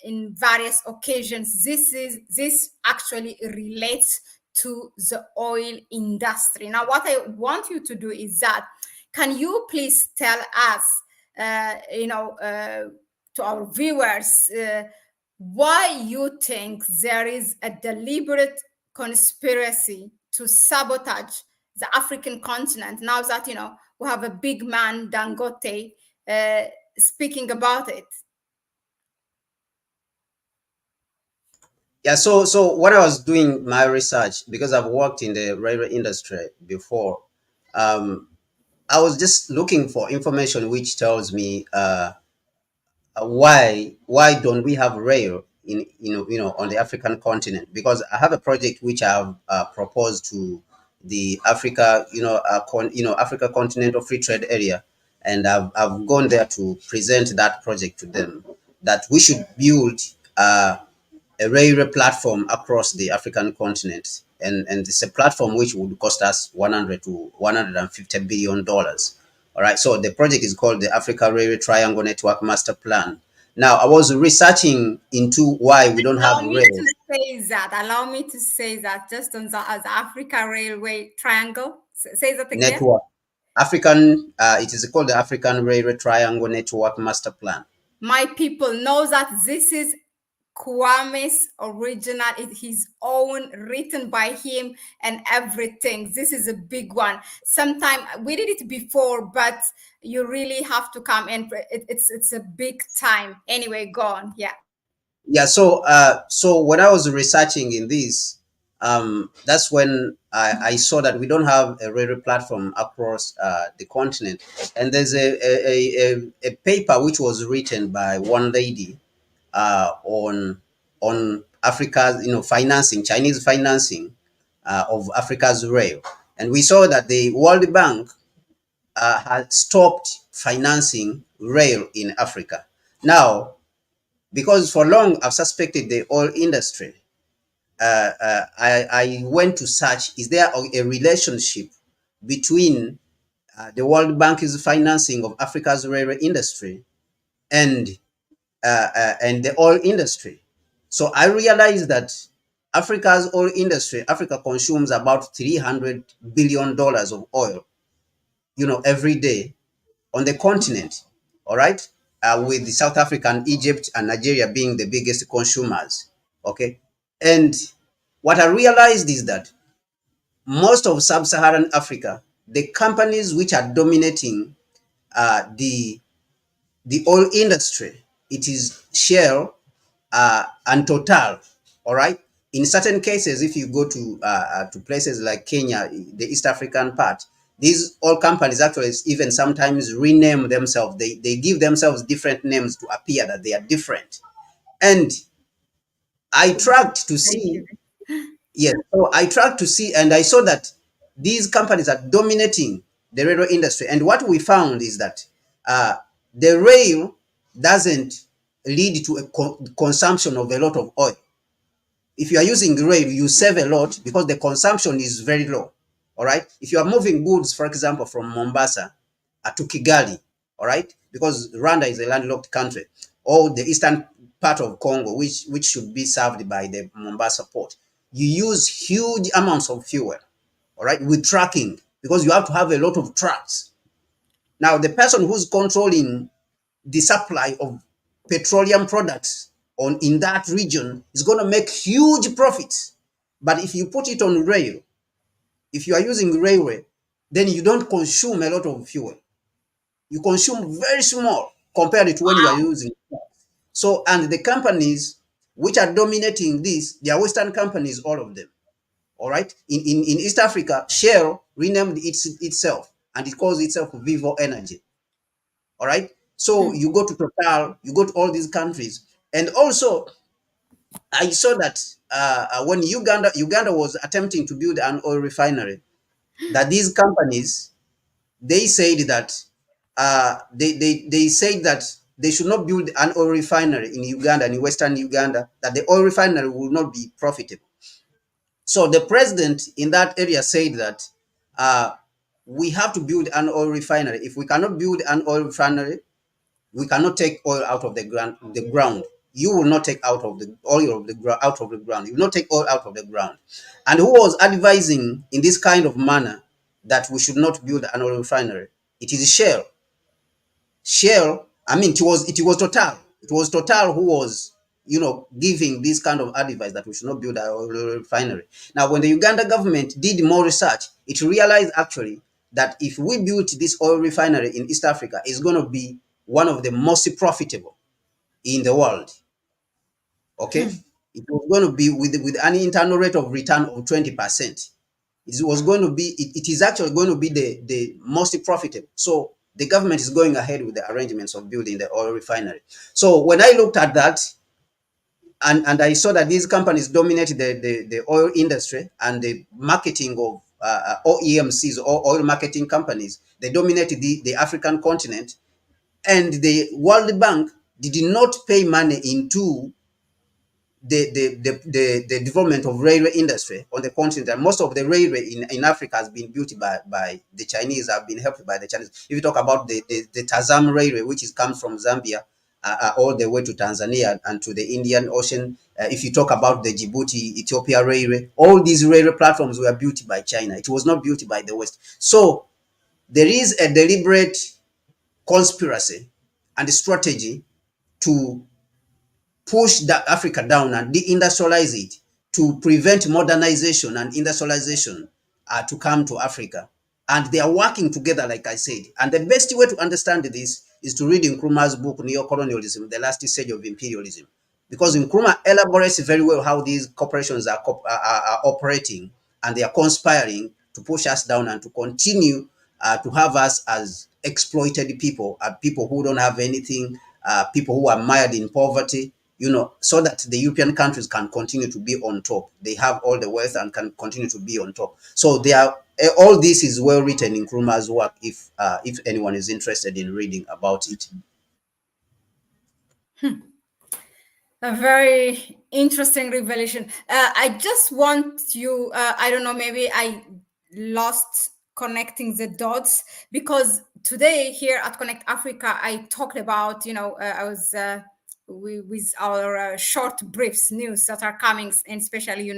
in various occasions this actually relates to the oil industry. Now, what I want you to do is that, can you please tell us, to our viewers, why you think there is a deliberate conspiracy to sabotage the African continent, now that we have a big man Dangote speaking about it? Yeah, so when I was doing my research, because I've worked in the railway industry before, um, I was just looking for information which tells me why don't we have rail in on the African continent? Because I have a project which I've proposed to the Africa Africa Continental Free Trade Area, and I've gone there to present that project to them, that we should build a railway platform across the African continent, and it's a platform which would cost us 100 to 150 billion dollars. All right, so the project is called the Africa Railway Triangle Network Master Plan. Now, I was researching into why we don't have Allow me rail. to say that. Allow me to say that just on the as Africa Railway Triangle. Say that again. network. African, it is called the African Railway Triangle Network Master Plan. My people know that this is Kwame's original, his own, written by him and everything. This is a big one. Sometime we did it before, but you really have to come in. It's a big time. Anyway, go on. Yeah. Yeah, so when I was researching in this, that's when I saw that we don't have a railway platform across the continent, and there's a paper which was written by one lady on Africa's, financing, Chinese financing of Africa's rail, and we saw that the World Bank had stopped financing rail in Africa. Now, because for long I've suspected the oil industry, I went to search, is there a relationship between the World Bank's financing of Africa's railway industry and and the oil industry? So I realized that Africa's oil industry, Africa consumes about $300 billion of oil, every day on the continent. All right, with the South Africa and Egypt and Nigeria being the biggest consumers. Okay, and what I realized is that most of sub-Saharan Africa, the companies which are dominating the oil industry, it is Shell and Total. All right. In certain cases, if you go to places like Kenya, the East African part, these oil companies actually even sometimes rename themselves. They give themselves different names to appear that they are different. And I tracked to Thank you. see, yes, so I tracked to see, and I saw that these companies are dominating the railway industry. And what we found is that uh, the rail doesn't lead to a consumption of a lot of oil. If you are using rail, you save a lot because the consumption is very low. All right. If you are moving goods, for example, from Mombasa to Kigali, all right, because Rwanda is a landlocked country, or the eastern part of Congo, which should be served by the Mombasa port, you use huge amounts of fuel, all right, with trucking, because you have to have a lot of trucks. Now, the person who's controlling the supply of petroleum products in that region is going to make huge profits. But if you put it on rail, if you are using railway, then you don't consume a lot of fuel. You consume very small compared to when you are using. So, and the companies which are dominating this, they are Western companies, all of them. All right. In East Africa, Shell renamed itself and it calls itself Vivo Energy. All right. So you go to Total, you go to all these countries, and also I saw that when Uganda was attempting to build an oil refinery, that these companies, they said that they said that they should not build an oil refinery in Uganda, in Western Uganda, that the oil refinery will not be profitable. So the president in that area said that uh, we have to build an oil refinery. If we cannot build an oil refinery, we cannot take oil out of the ground. You will not take out of the oil of the ground out of the ground. You will not take oil out of the ground. And who was advising in this kind of manner that we should not build an oil refinery? It is Shell. Shell. I mean, it was Total. It was Total who was giving this kind of advice that we should not build an oil refinery. Now, when the Uganda government did more research, it realized actually that if we build this oil refinery in East Africa, it's going to be one of the most profitable in the world. Okay, it was going to be with an internal rate of return of 20%. It was going to be. It is actually going to be the most profitable. So the government is going ahead with the arrangements of building the oil refinery. So when I looked at that, and I saw that these companies dominate the oil industry and the marketing of OEMCs or oil marketing companies, they dominate the African continent, and the World Bank did not pay money into the development of railway industry on the continent. And most of the railway in Africa has been built by the Chinese, have been helped by the Chinese. If you talk about the Tazam railway, which is comes from Zambia all the way to Tanzania and to the Indian Ocean. If you talk about the Djibouti, Ethiopia railway, all these railway platforms were built by China. It was not built by the West. So there is a deliberate conspiracy and strategy to push Africa down and deindustrialize it, to prevent modernization and industrialization to come to Africa. And they are working together, like I said. And the best way to understand this is to read Nkrumah's book, Neo-Colonialism, The Last Stage of Imperialism. Because Nkrumah elaborates very well how these corporations are operating, and they are conspiring to push us down and to continue to have us as exploited people, people who don't have anything, people who are mired in poverty, so that the European countries can continue to be on top. They have all the wealth and can continue to be on top. So they are all this is well written in Nkrumah's work. If anyone is interested in reading about it. A very interesting revelation. I just want you, I don't know, maybe I lost connecting the dots, because today here at Connect Africa, I talked about, I was with our short briefs news that are coming, and especially,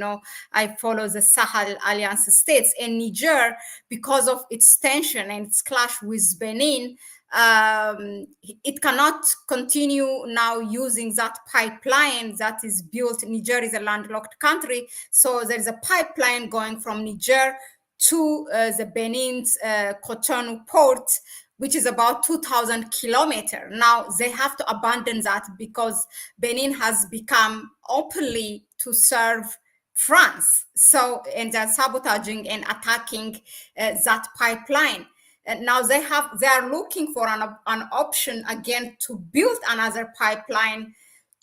I follow the Sahel Alliance states, and Niger, because of its tension and its clash with Benin, it cannot continue now using that pipeline that is built. Niger is a landlocked country, so there's a pipeline going from Niger to the Benin's Cotonou port, which is about 2,000 kilometers. Now they have to abandon that because Benin has become openly to serve France. So, and they're sabotaging and attacking that pipeline. And now they are looking for an option again to build another pipeline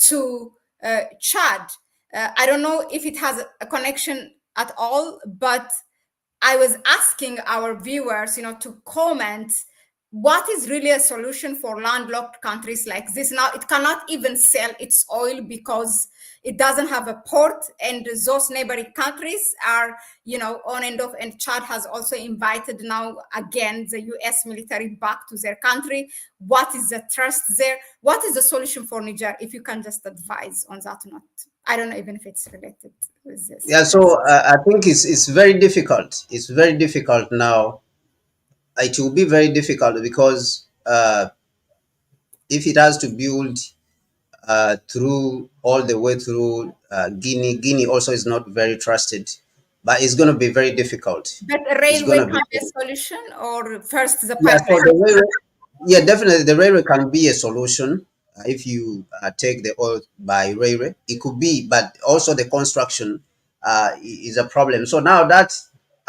to Chad. I don't know if it has a connection at all, but I was asking our viewers, to comment what is really a solution for landlocked countries like this. Now, it cannot even sell its oil because it doesn't have a port, and those neighboring countries are, on and off. And Chad has also invited now again the US military back to their country. What is the trust there? What is the solution for Niger? If you can just advise on that note. I don't know even if it's related with this. Yeah, so I think it's very difficult. It's very difficult now. It will be very difficult because if it has to build through all the way through Guinea. Guinea also is not very trusted, but it's going to be very difficult. But a It's going railway to can be. be a solution, or first the Yeah, so pipeline? the railway, yeah, definitely the railway can be a solution if you take the oil by railway. It could be, but also the construction is a problem. So now that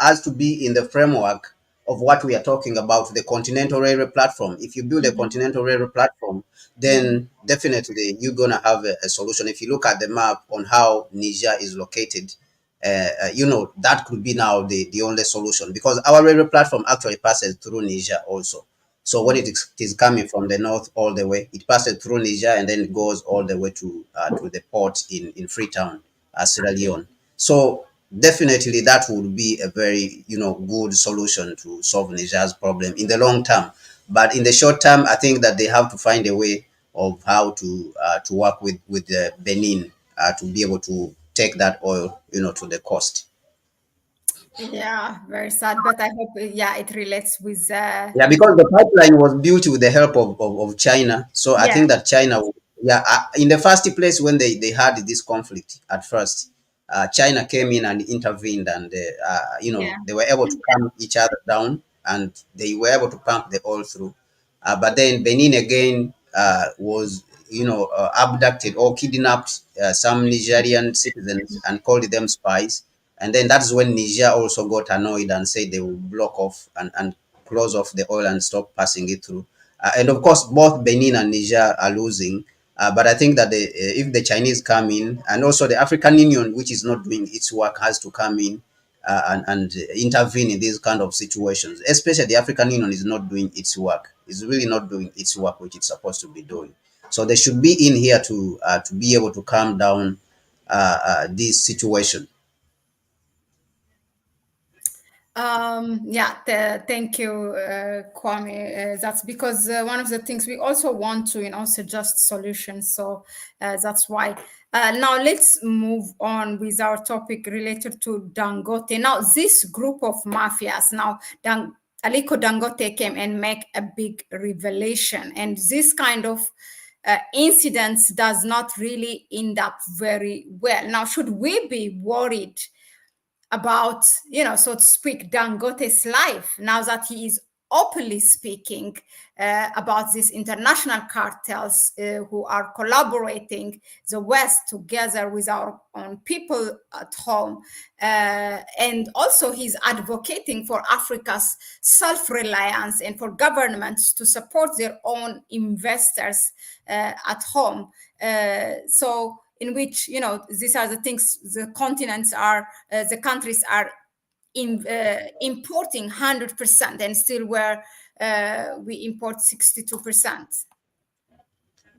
has to be in the framework of what we are talking about, the continental railway platform. If you build a Mhm. continental railway platform, then definitely you're gonna have a solution. If you look at the map on how Niger is located, that could be now the only solution, because our railway platform actually passes through Niger also. So when it is coming from the north all the way, it passes through Niger and then it goes all the way to the port in Freetown, Sierra Leone. So definitely that would be a very good solution to solve Niger's problem in the long term. But in the short term, I think that they have to find a way of how to work with Benin to be able to take that oil to the coast. Yeah, very sad, but I hope, yeah, it relates with, Yeah, because the pipeline was built with the help of China. So I yeah, think that China, yeah, in the first place, when they had this conflict at first, China came in and intervened, and yeah, they were able to calm each other down, and they were able to pump the oil through. But then Benin again was abducted or kidnapped some Nigerian citizens and called them spies. And then that's when Niger also got annoyed and said they will block off and close off the oil and stop passing it through. And of course, both Benin and Niger are losing. But I think that if the Chinese come in, and also the African Union, which is not doing its work, has to come in and intervene in these kind of situations. Especially the African Union is not doing its work. It's really not doing its work, which it's supposed to be doing. So they should be in here to be able to calm down, this situation. Yeah, thank you, Kwame. That's because one of the things we also want to, suggest solutions. So that's why. Now let's move on with our topic related to Dangote. Now, this group of mafias, now Aliko Dangote came and make a big revelation, and this kind of incidents does not really end up very well. Now, should we be worried about, so to speak, Dangote's life now that he is openly speaking about these international cartels who are collaborating the West together with our own people at home. And also, he's advocating for Africa's self reliance and for governments to support their own investors at home. So, in which, these are the things the continents are, the countries are importing 100%, and still where we import 62%.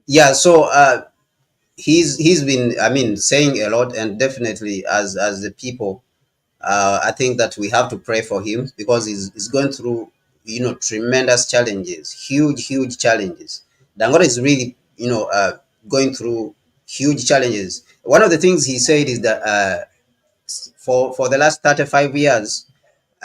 Yeah, so he's been, I mean, saying a lot, and definitely as the people, I think that we have to pray for him because he's going through, tremendous challenges, huge challenges. Dangote is really, going through huge challenges. One of the things he said is that for the last 35 years,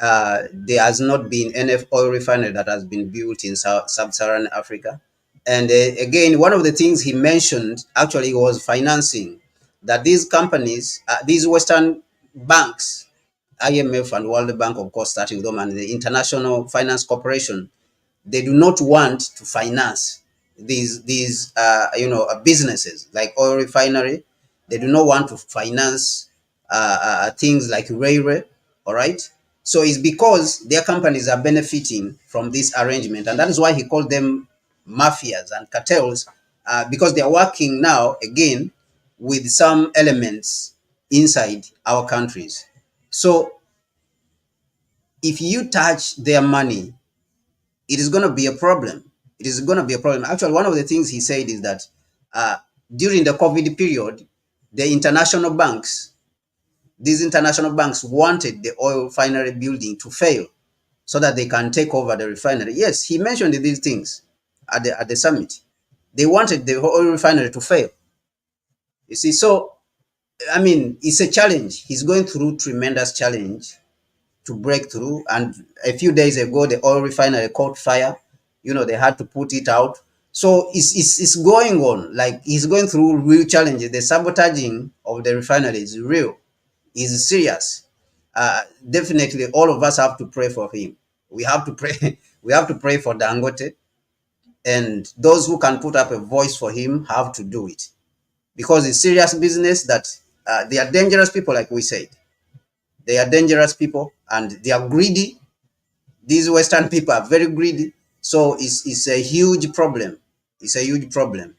there has not been any oil refinery that has been built in sub-Saharan Africa. And again, one of the things he mentioned actually was financing, that these companies, these Western banks, IMF and World Bank, of course, starting with them, and the International Finance Corporation, they do not want to finance these businesses like oil refinery. They do not want to finance things like railway. All right. So it's because their companies are benefiting from this arrangement, and that is why he called them mafias and cartels, because they are working now again with some elements inside our countries. So if you touch their money, it is going to be a problem. It is going to be a problem. Actually, one of the things he said is that uh, during the COVID period, the international banks, these international banks wanted the oil refinery building to fail so that they can take over the refinery. Yes, he mentioned these things at the summit. They wanted the oil refinery to fail. You see, so I mean, it's a challenge. He's going through tremendous challenge to break through. And a few days ago, the oil refinery caught fire. They had to put it out. So it's going on. Like, he's going through real challenges. The sabotaging of the refinery is real, is serious. Definitely, all of us have to pray for him. We have to pray. We have to pray for Dangote, and those who can put up a voice for him have to do it, because it's serious business. That they are dangerous people, like we said. They are dangerous people, and they are greedy. These Western people are very greedy. So it's a huge problem. It's a huge problem.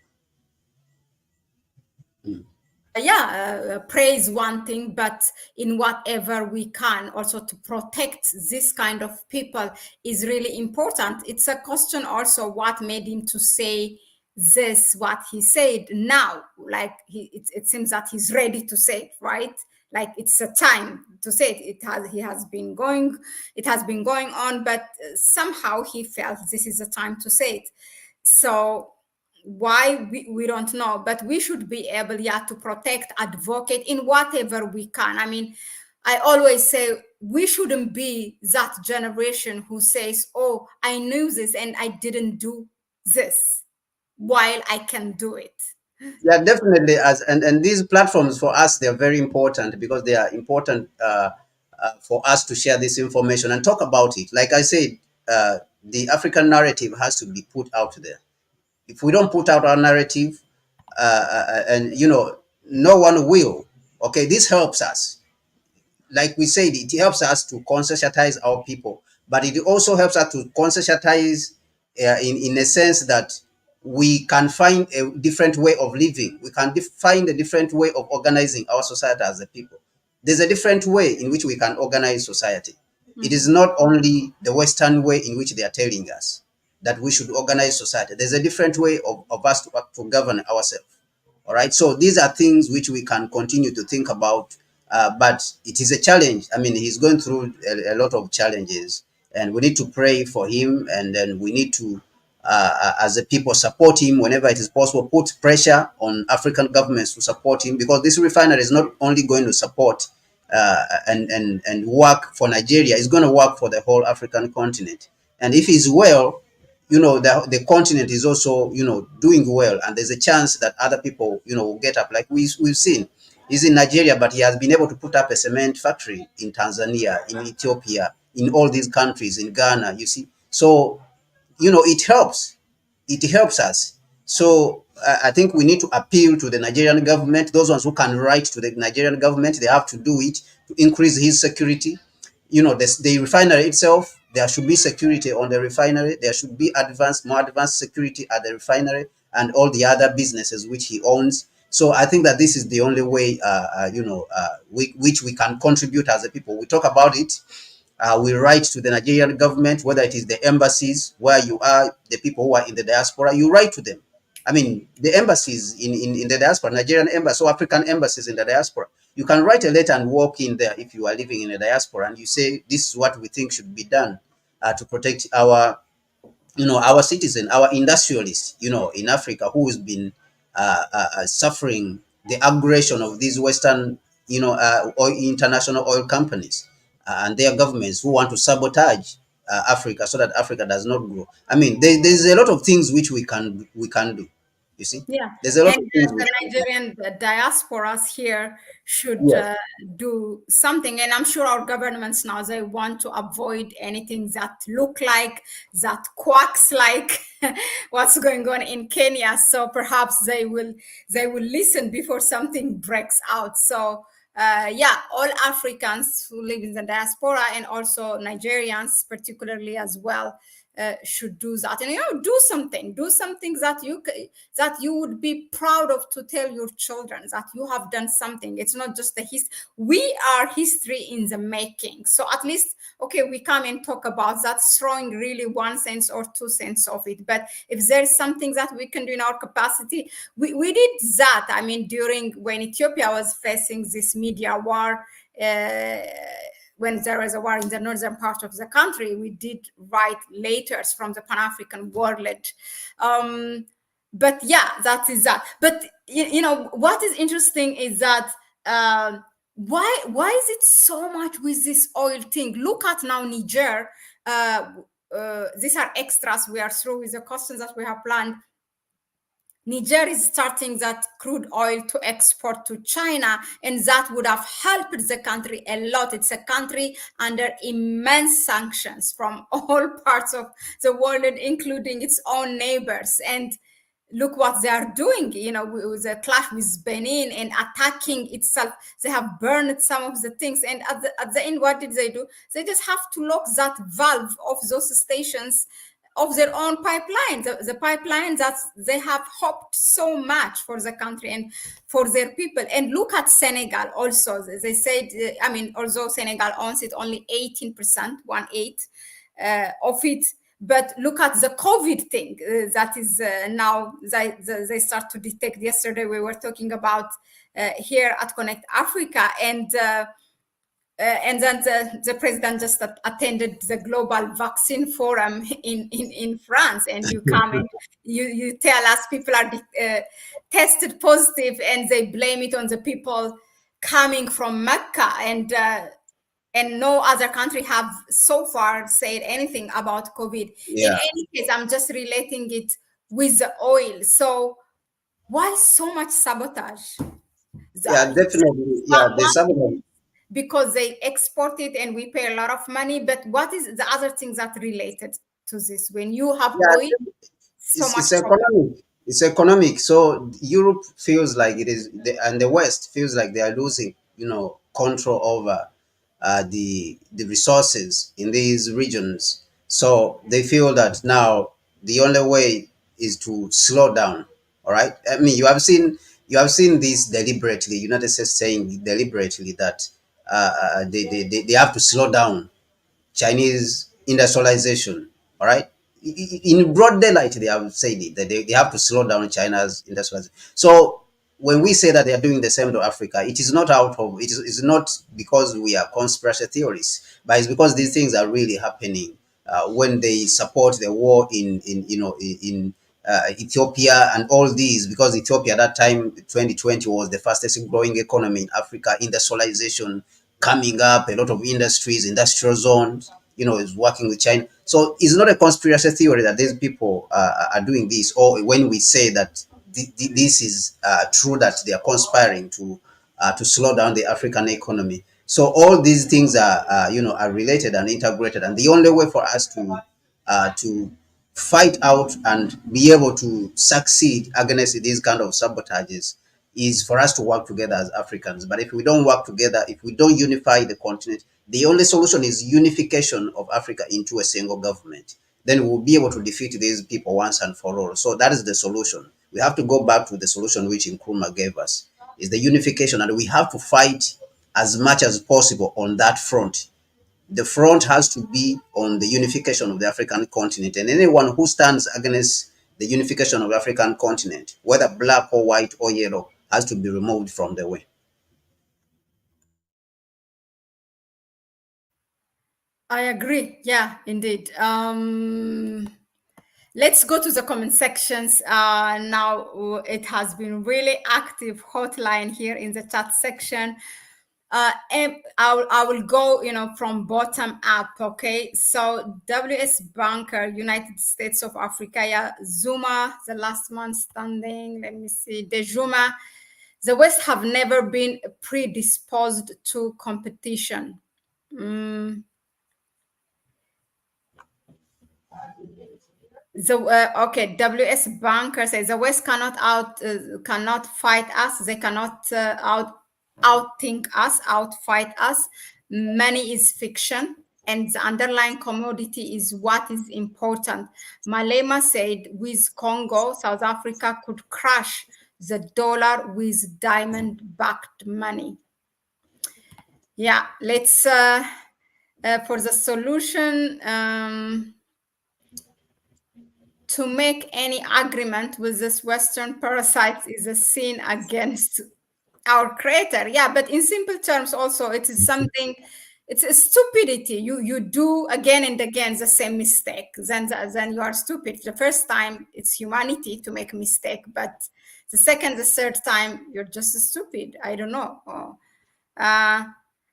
Yeah, praise one thing, but in whatever we can, also to protect this kind of people is really important. It's a question also what made him to say this, what he said now. Like it seems that he's ready to say it, right? Like it's a time to say it. It has been going on, but somehow he felt this is the time to say it. So why we don't know, but we should be able, yeah, to protect, advocate in whatever we can. I mean, I always say we shouldn't be that generation who says, oh, I knew this and I didn't do this while I can do it. Yeah, definitely. And these platforms for us, they're very important because they are important for us to share this information and talk about it. Like I said, the African narrative has to be put out there. If we don't put out our narrative, and no one will. Okay, this helps us. Like we said, it helps us to conscientize our people, but it also helps us to conscientize in a sense that we can find a different way of living. We can find a different way of organizing our society as a people. There's a different way in which we can organize society. It is not only the Western way in which they are telling us that we should organize society. There's a different way of us to govern ourselves. All right. So these are things which we can continue to think about but it is a challenge. I mean, he's going through a lot of challenges, and we need to pray for him, and then we need to, as a people, support him whenever it is possible. Put pressure on African governments to support him, because this refinery is not only going to support and work for Nigeria; it's going to work for the whole African continent. And if he's well, the continent is also doing well, and there's a chance that other people will get up, like we've seen. He's in Nigeria, but he has been able to put up a cement factory in Tanzania, in Ethiopia, in all these countries, in Ghana, you see. So it helps. It helps us. So I think we need to appeal to the Nigerian government. Those ones who can write to the Nigerian government, they have to do it to increase his security. The refinery itself, there should be security on the refinery. There should be more advanced security at the refinery and all the other businesses which he owns. So I think that this is the only way, which we can contribute as a people. We talk about it. We write to the Nigerian government, whether it is the embassies where you are, the people who are in the diaspora, you write to them. I mean, the embassies in the diaspora, Nigerian embassy, or African embassies in the diaspora, you can write a letter and walk in there if you are living in the diaspora, and you say, this is what we think should be done to protect our citizen, our industrialist, in Africa, who has been suffering the aggression of these Western, international oil companies and their governments who want to sabotage Africa so that Africa does not grow. I mean, there's a lot of things which we can do. You see, Yeah, there's a lot and of things we the can do. Nigerian diasporas here should Yes. do something. And I'm sure our governments now, they want to avoid anything that look like, that quacks like what's going on in Kenya. So perhaps they will listen before something breaks out. So yeah, all Africans who live in the diaspora and also Nigerians particularly as well should do that. And do something that you would be proud of, to tell your children that you have done something. It's not just the history. We are history in the making. So at least, okay, we come and talk about that, throwing really 1 cent or 2 cents of it. But if there's something that we can do in our capacity, we did that. I mean, during when Ethiopia was facing this media war, uh, when there was a war in the northern part of the country, we did write letters from the Pan-African World. But yeah, that is that. But what is interesting is that why is it so much with this oil thing? Look at now Niger. These are extras. We are through with the questions that we have planned. Niger is starting that crude oil to export to China, and that would have helped the country a lot. It's a country under immense sanctions from all parts of the world, including its own neighbors. And look what they are doing, with the clash with Benin and attacking itself. They have burned some of the things. And at the end, what did they do? They just have to lock that valve of those stations of their own pipeline, the pipeline that they have hoped so much for the country and for their people. And look at Senegal also. They said, although Senegal owns it only 18%, 1/8 of it. But look at the COVID thing that is now they start to detect. Yesterday we were talking about here at Connect Africa, and then the president just attended the global vaccine forum in France, and you come and you tell us people are tested positive, and they blame it on the people coming from Mecca, and no other country have so far said anything about COVID. In Yeah. any case, I'm just relating it with the oil. So why so much sabotage? Yeah, The- definitely. Yeah, there's some. because they export it and we pay a lot of money. But what is the other things that related to this? When you have oil, Yeah, so it's much it's trouble. economic. It's economic. So Europe feels like it is, and the West feels like they are losing, control over the resources in these regions. So they feel that now the only way is to slow down. All right. I mean, you have seen this deliberately. United States saying deliberately that they have to slow down Chinese industrialization. All right. In broad daylight, they have said it that they have to slow down China's industrialization. So when we say that they are doing the same to Africa, it is not out of it's not because we are conspiracy theorists, but it's because these things are really happening. When they support the war in Ethiopia and all these, because Ethiopia at that time 2020 was the fastest growing economy in Africa, industrialization coming up, a lot of industries, industrial zones, is working with China. So it's not a conspiracy theory that these people are doing this, or when we say that this is true, that they are conspiring to slow down the African economy. So all these things are related and integrated, and the only way for us to fight out and be able to succeed against these kind of sabotages is for us to work together as Africans. But if we don't work together, if we don't unify the continent, the only solution is unification of Africa into a single government. Then we'll be able to defeat these people once and for all. So that is the solution. We have to go back to the solution which Nkrumah gave us, is the unification, and we have to fight as much as possible on that front. The front has to be on the unification of the African continent, and anyone who stands against the unification of the African continent, whether black or white or yellow, has to be removed from the way. I agree. Yeah, indeed. Let's go to the comment sections. Now it has been really active hotline here in the chat section. And I will go, from bottom up. Okay. So WS Banker, United States of Africa, yeah, Zuma, the last man standing. Let me see. De Juma. The West have never been predisposed to competition. Okay, WS Banker says the West cannot fight us. They cannot outthink us, outfight us. Money is fiction, and the underlying commodity is what is important. Malema said, with Congo, South Africa could crush the dollar with diamond-backed money. Yeah, let's for the solution. To make any agreement with this Western parasites is a sin against our creator. Yeah, but in simple terms, also, it is something, it's a stupidity. You do again and again the same mistake, then you are stupid. The first time it's humanity to make a mistake, but the second, the third time, you're just stupid. I don't know.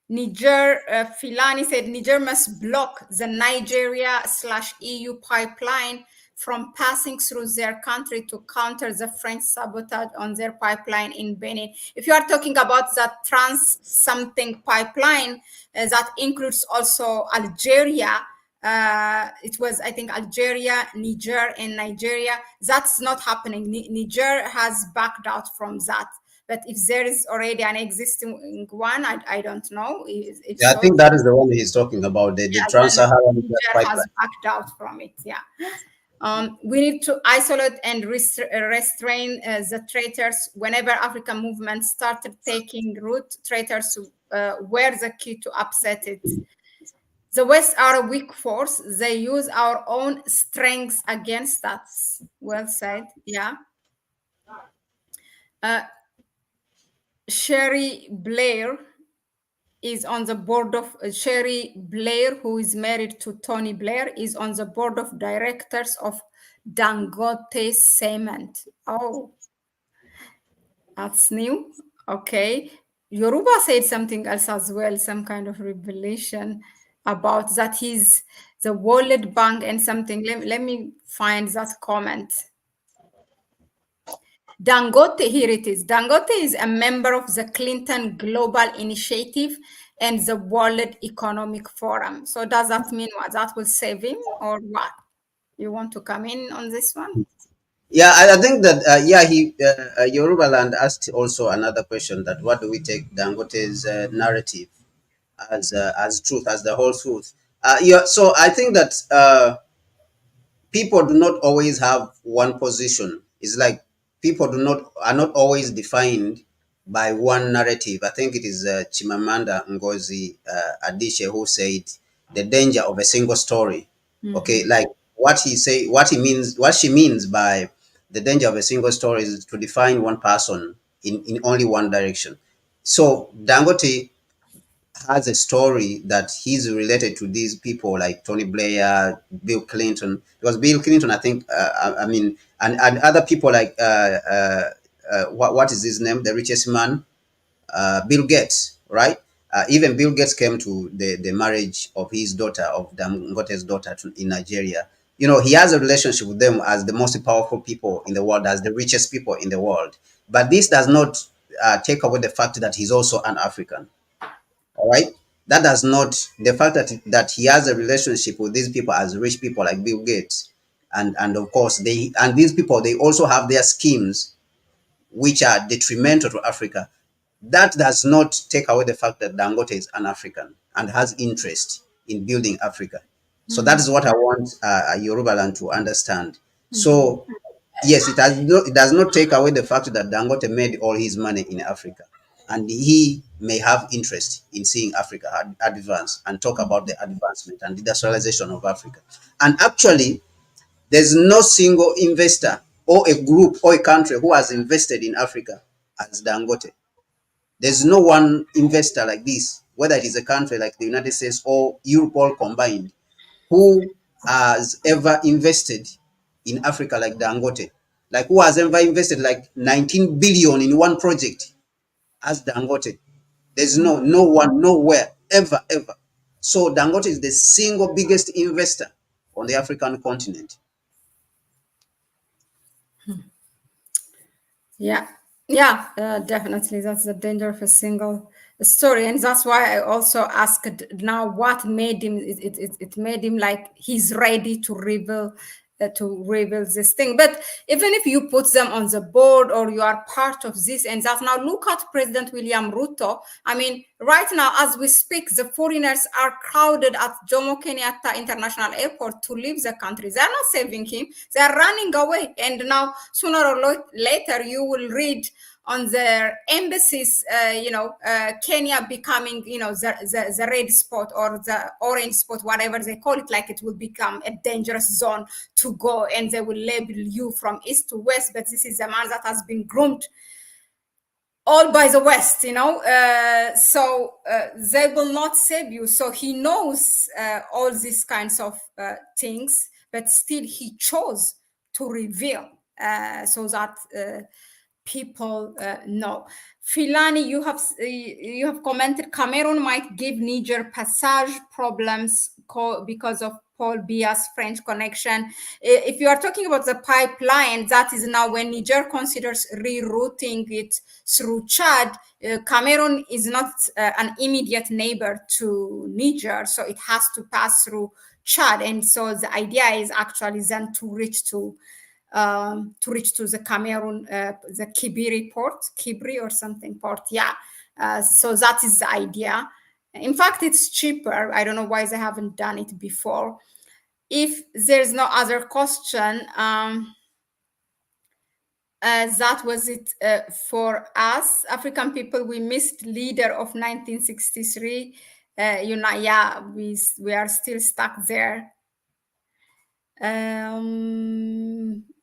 Niger, Filani said Niger must block the Nigeria/EU pipeline from passing through their country to counter the French sabotage on their pipeline in Benin. If you are talking about that trans something pipeline, that includes also Algeria. It was, I think, Algeria, Niger, and Nigeria. That's not happening. Niger has backed out from that. But if there is already an existing one, I don't know. If Yeah, I so, think that is the one he's talking about, the yeah, then Trans-Saharan Niger has pipeline. backed out from it. Yeah. We need to isolate and restrain the traitors. Whenever African movements started taking root, traitors were the key to upset it. The West are a weak force. They use our own strengths against us. Well said. Yeah. Sherry Blair is on the board of Sherry Blair, who is married to Tony Blair, is on the board of directors of Dangote Cement. Oh, that's new. Okay. Yoruba said something else as well, some kind of revelation about that he's the World Bank and something. Let me find that comment. Dangote, here it is. Dangote is a member of the Clinton Global Initiative and the World Economic Forum. So does that mean what? That will save him or what? You want to come in on this one? Yeah, I think that he Yoruba Land asked also another question, that what do we take Dangote's narrative as truth, as the whole truth? Yeah, so I think that people do not always have one position. It's like people are not always defined by one narrative. I think it is Chimamanda Ngozi Adichie who said the danger of a single story. Okay, like what she means by the danger of a single story is to define one person in only one direction. So Dangote has a story that he's related to these people like Tony Blair, Bill Clinton, because Bill Clinton, I think, I mean, and other people like what is his name, the richest man, Bill Gates, right? Even Bill Gates came to the marriage of his daughter, of Dangote's daughter, in Nigeria. You know, he has a relationship with them as the most powerful people in the world, as the richest people in the world. But this does not take away the fact that he's also an African. All right, that does not, the fact that he has a relationship with these people as rich people like Bill Gates, and of course they, and these people, they also have their schemes which are detrimental to Africa. That does not take away the fact that Dangote is an African and has interest in building Africa. So that is what I want Yoruba land to understand. So yes, it does not take away the fact that Dangote made all his money in Africa, and he may have interest in seeing Africa advance and talk about the advancement and industrialization of Africa. And actually, there's no single investor or a group or a country who has invested in Africa as Dangote. There's no one investor like this, whether it is a country like the United States or Europe all combined, who has ever invested in Africa like Dangote. Like, who has ever invested like 19 billion in one project as Dangote? There's no one, nowhere, ever. So Dangote is the single biggest investor on the African continent. Yeah, yeah, definitely. That's the danger of a single story, and that's why I also asked now what made him. It made him like he's ready to reveal this thing. But even if you put them on the board or you are part of this and that, now look at President William Ruto. I mean, right now as we speak, the foreigners are crowded at Jomo Kenyatta International Airport to leave the country. They are not saving him. They are running away. And now sooner or later, you will read on their embassies, Kenya becoming, the red spot or the orange spot, whatever they call it, like it will become a dangerous zone to go, and they will label you from east to west. But this is a man that has been groomed all by the West, so they will not save you. So he knows all these kinds of things, but still he chose to reveal so that people know. Filani, you have commented Cameroon might give Niger passage problems because of Paul Biya's French connection. If you are talking about the pipeline, that is now when Niger considers rerouting it through Chad. Cameroon is not an immediate neighbor to Niger, so it has to pass through Chad. And so the idea is actually then to reach to the Cameroon, the Kibri or something port. Yeah. So that is the idea. In fact, it's cheaper. I don't know why they haven't done it before. If there's no other question, that was it for us, African people. We missed leader of 1963. Yeah, we are still stuck there.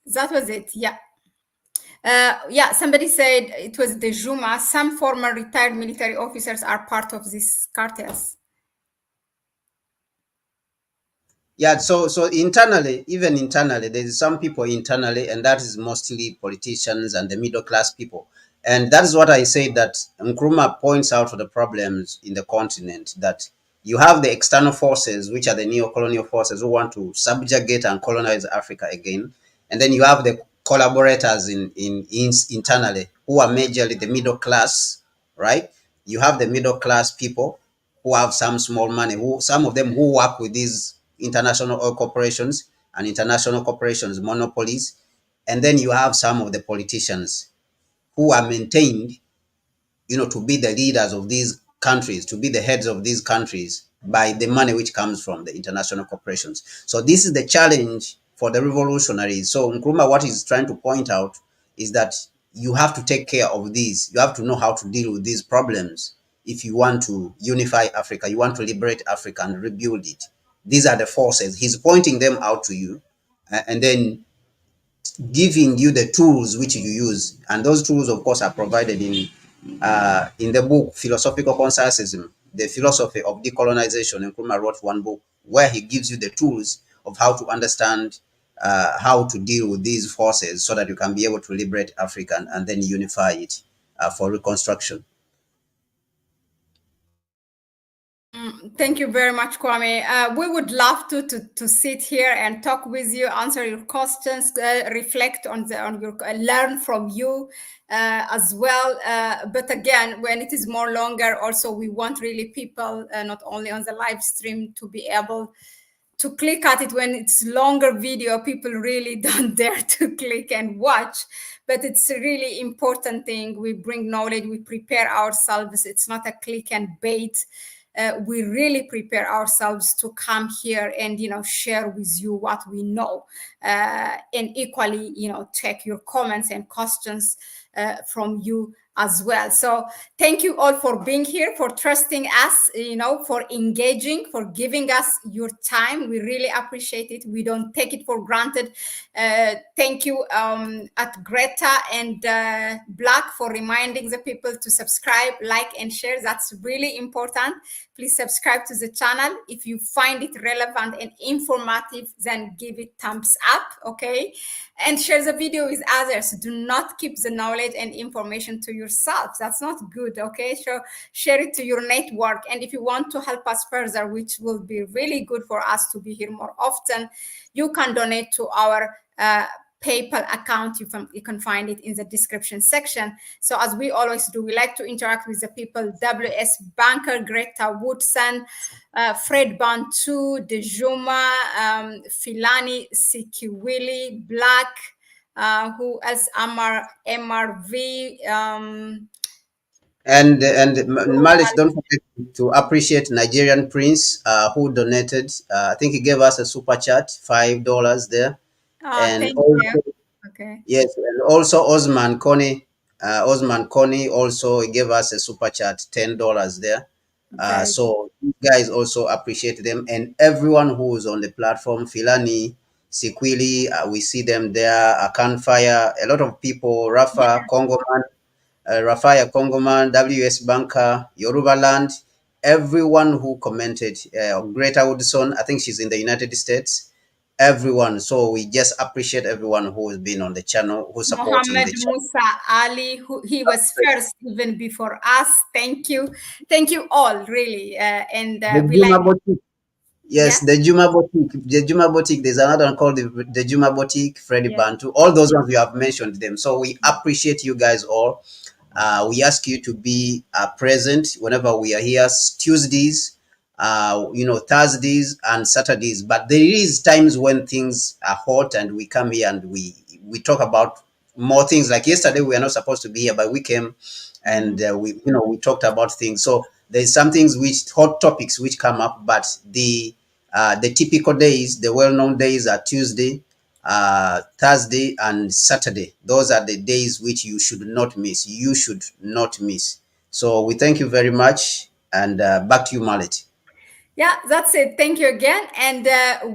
That was it. Yeah. Yeah, somebody said it was the Juma. Some former retired military officers are part of these cartels. Yeah, so internally, even internally, there's some people internally, and that is mostly politicians and the middle class people. And that is what I say, that Nkrumah points out for the problems in the continent, that you have the external forces, which are the neo-colonial forces who want to subjugate and colonize Africa again. And then you have the collaborators in internally, who are majorly the middle class, right? You have the middle class people who have some small money, who, some of them who work with these international oil corporations and international corporations monopolies. And then you have some of the politicians who are maintained, to be the leaders of these countries, to be the heads of these countries by the money which comes from the international corporations. So this is the challenge for the revolutionaries. So Nkrumah, what he's trying to point out is that you have to take care of these. You have to know how to deal with these problems if you want to unify Africa, you want to liberate Africa and rebuild it. These are the forces. He's pointing them out to you. And then giving you the tools which you use, and those tools, of course, are provided in the book Philosophical Consensusism, the philosophy of decolonization. Nkrumah wrote one book where he gives you the tools of how to understand how to deal with these forces so that you can be able to liberate Africa and then unify it for reconstruction. Thank you very much, Kwame. We would love to sit here and talk with you, answer your questions, reflect on your learn from you as well. But again, when it is more longer, also we want really people, not only on the live stream, to be able to click at it. When it's longer video, people really don't dare to click and watch, but it's a really important thing. We bring knowledge, we prepare ourselves. It's not a click and bait. We really prepare ourselves to come here and share with you what we know, and equally take your comments and questions from you as well. So thank you all for being here, for trusting us, for engaging, for giving us your time. We really appreciate it. We don't take it for granted. Thank you at Greta and Black for reminding the people to subscribe, like, and share. That's really important. Please subscribe to the channel. If you find it relevant and informative, then give it thumbs up, okay? And share the video with others. Do not keep the knowledge and information to yourself. That's not good, okay? So share it to your network. And if you want to help us further, which will be really good for us to be here more often, you can donate to our PayPal account. You can find it in the description section. So as we always do, we like to interact with the people: WS Banker, Greta Woodson, Fred Bantu, Dejuma, Filani Sikiwili, Black, who else? MRV. And Malish, don't forget to appreciate Nigerian Prince, who donated. I think he gave us a super chat, $5 there. And Thank you. also, Okay. yes, and also Osman Koni. Osman Koni also gave us a super chat, $10 there. Okay. So you guys also appreciate them, and everyone who is on the platform, Filani, Sikwili, we see them there. Akan Fire, a lot of people, Rafa, Congoman, Rafaya Congoman, WS Banker, Yoruba Land, everyone who commented, Greta Woodson, I think she's in the United States, everyone. So we just appreciate everyone who has been on the channel, who's supporting Mohammed the channel. Musa Ali, who he was first even before us. Thank you all, really, and The we like. Juma Boutique. Yeah, Yes, the Juma Boutique. The Juma Boutique. There's another one called the Juma Boutique, Freddy yeah. Bantu. All those ones you have mentioned them. So we appreciate you guys all. We ask you to be present whenever we are here, Tuesdays, Thursdays and Saturdays. But there is times when things are hot and we come here and we talk about more things. Like yesterday, we were not supposed to be here, but we came and we talked about things. So there's some things which hot topics which come up, but the typical days, the well-known days are Tuesday, Thursday, and Saturday. Those are the days which you should not miss. You should not miss. So we thank you very much, and back to you, Mahlet. Yeah, that's it. Thank you again. And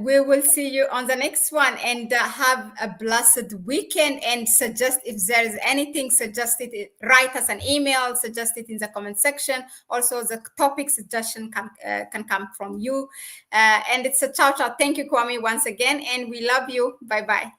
we will see you on the next one. And have a blessed weekend. And suggest if there is anything, suggest it, write us an email, suggest it in the comment section. Also, the topic suggestion can come from you. And it's a ciao ciao. Thank you, Kwame, once again. And we love you. Bye bye.